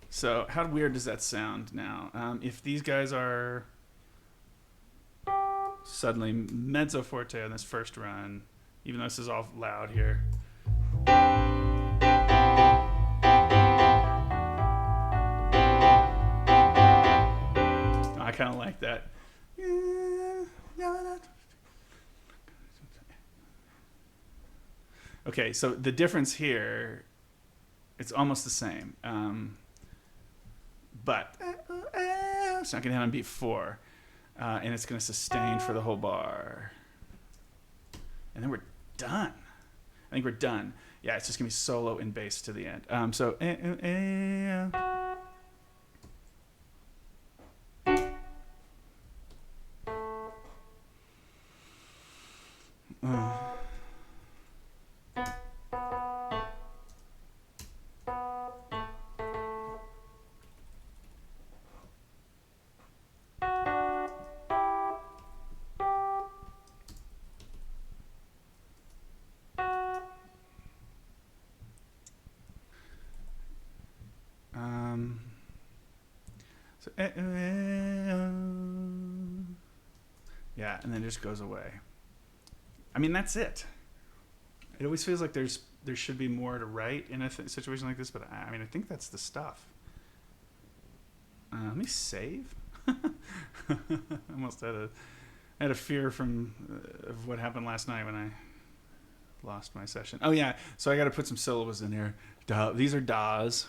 So how weird does that sound now? If these guys are suddenly mezzo forte on this first run, even though this is all loud here. I kind of like that. Okay, so the difference here, it's almost the same, but it's not going to hit on beat 4, and it's going to sustain for the whole bar, and then we're done. I think we're done. Yeah, it's just going to be solo and bass to the end. Yeah, and then it just goes away. I mean, that's it. It always feels like there should be more to write in a situation like this, but I mean, I think that's the stuff. Let me save. I almost had a fear of what happened last night when I lost my session. Oh yeah, so I got to put some syllables in here. These are das.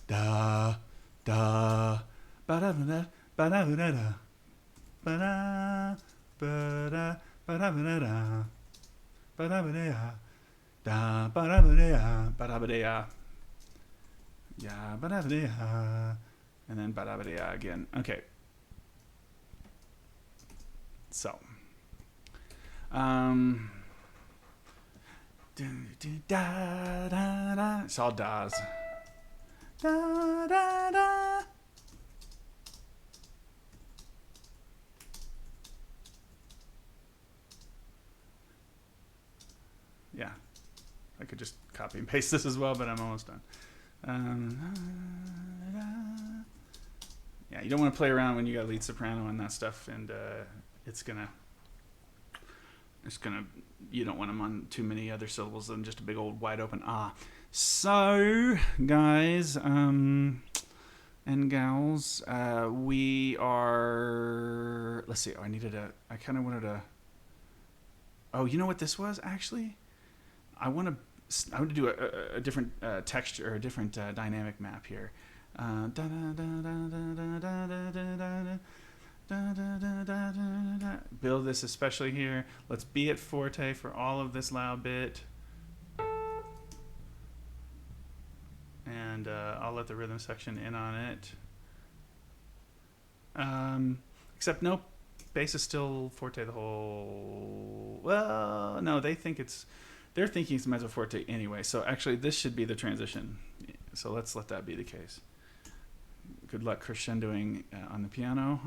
Da da ba da ba da ba da ba da ba da ba da ba da ba da ba da ba da ba da ba da ba da ba da ya ba da ba da, and then ba da ba da again. Okay. So it's all das. Da, da, da. Yeah, I could just copy and paste this as well, but I'm almost done. Yeah, you don't want to play around when you got lead soprano and that stuff, and it's gonna, you don't want them on too many other syllables than just a big old wide open ah. So, guys, and gals, we are, let's see, I kind of wanted to, oh, you know what this was, actually? I want to do a different texture, or a different dynamic map here. Build this especially here. Let's be at forte for all of this loud bit. And I'll let the rhythm section in on it. Except nope, bass is still forte the whole. Well, no, they're thinking it's mezzo forte anyway. So actually, this should be the transition. So let's let that be the case. Good luck crescendoing on the piano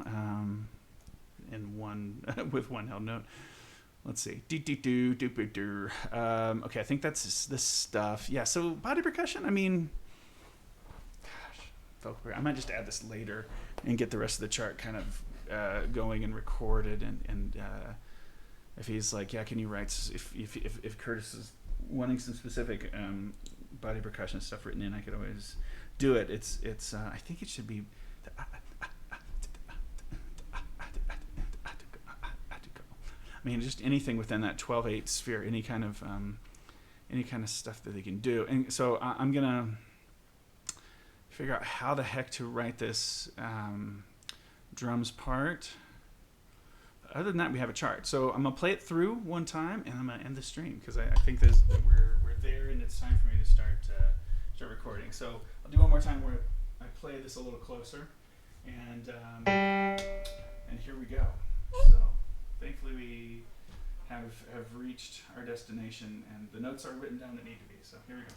with one held note. Let's see. Okay, I think that's this stuff. Yeah. So body percussion. I mean. I might just add this later and get the rest of the chart kind of going and recorded, and if he's like, yeah, can you write, if Curtis is wanting some specific body percussion stuff written in, I could always do it. It's I think it should be I mean, just anything within that 12/8 sphere, any kind of stuff that they can do. And so I'm gonna figure out how the heck to write this drums part. Other than that, we have a chart. So I'm gonna play it through one time, and I'm gonna end the stream because I think that we're there, and it's time for me to start recording. So I'll do one more time where I play this a little closer, and here we go. So thankfully we have reached our destination, and the notes are written down that need to be. So here we go.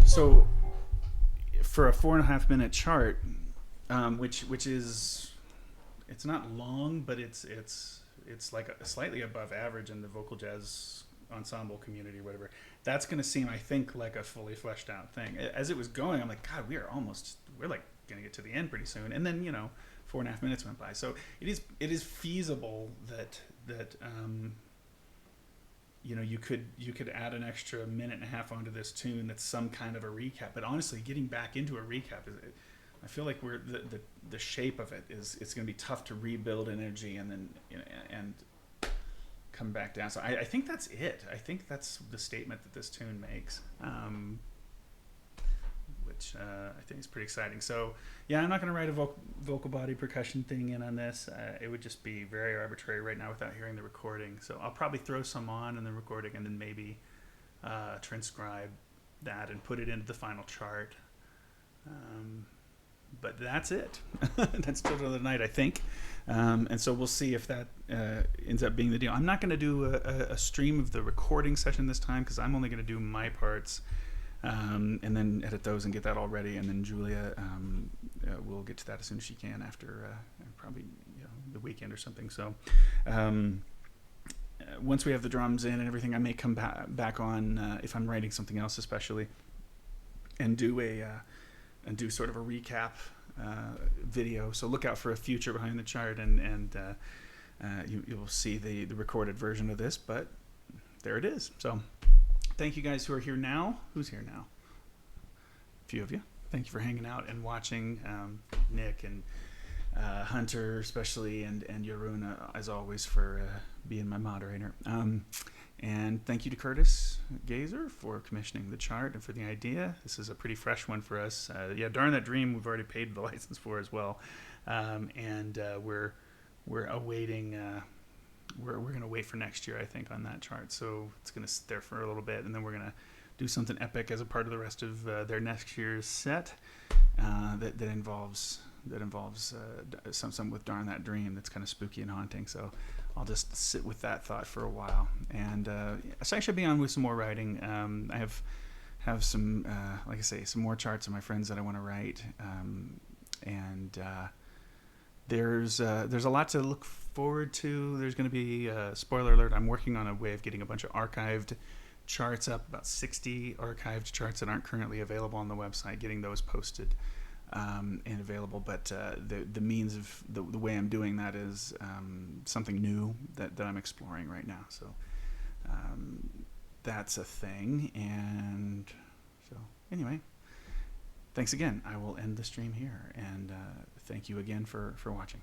So for a 4.5 minute chart, which is, it's not long, but it's like slightly above average in the vocal jazz ensemble community, whatever. That's going to seem, I think, like a fully fleshed out thing. As it was going, I'm like, God, we're like going to get to the end pretty soon. And then 4.5 minutes went by. So it is feasible that you could add an extra minute and a half onto this tune that's some kind of a recap. But honestly, getting back into a recap I feel like we're the shape of it is, it's going to be tough to rebuild energy and then and come back down. So I think that's it. I think that's the statement that this tune makes, which I think is pretty exciting. So yeah, I'm not going to write a vocal body percussion thing in on this. It would just be very arbitrary right now without hearing the recording. So I'll probably throw some on in the recording and then maybe transcribe that and put it into the final chart. But that's it. That's Till the Night, I think. And so we'll see if that ends up being the deal. I'm not going to do a stream of the recording session this time because I'm only going to do my parts and then edit those and get that all ready. And then Julia will get to that as soon as she can after probably the weekend or something. So once we have the drums in and everything, I may come back on if I'm writing something else especially and do sort of a recap video. So look out for a future Behind the Chart, and you will see the recorded version of this, but there it is. So thank you guys who are here now. Who's here now? A few of you. Thank you for hanging out and watching. Nick and Hunter especially, and Jeroen, as always, for being my moderator. And thank you to Curtis Gazer for commissioning the chart and for the idea. This is a pretty fresh one for us. Darn That Dream, we've already paid the license for as well. And we're awaiting, we're going to wait for next year, I think, on that chart. So it's going to sit there for a little bit, and then we're going to do something epic as a part of the rest of their next year's set that involves some with Darn That Dream that's kind of spooky and haunting. So I'll just sit with that thought for a while, and so I should be on with some more writing. I have some, like I say, some more charts of my friends that I want to write, and there's a lot to look forward to. There's going to be spoiler alert. I'm working on a way of getting a bunch of archived charts up, about 60 archived charts that aren't currently available on the website. Getting those posted. And available, but the means of the way I'm doing that is something new that I'm exploring right now. So that's a thing, and so anyway, thanks again. I will end the stream here, and thank you again for watching.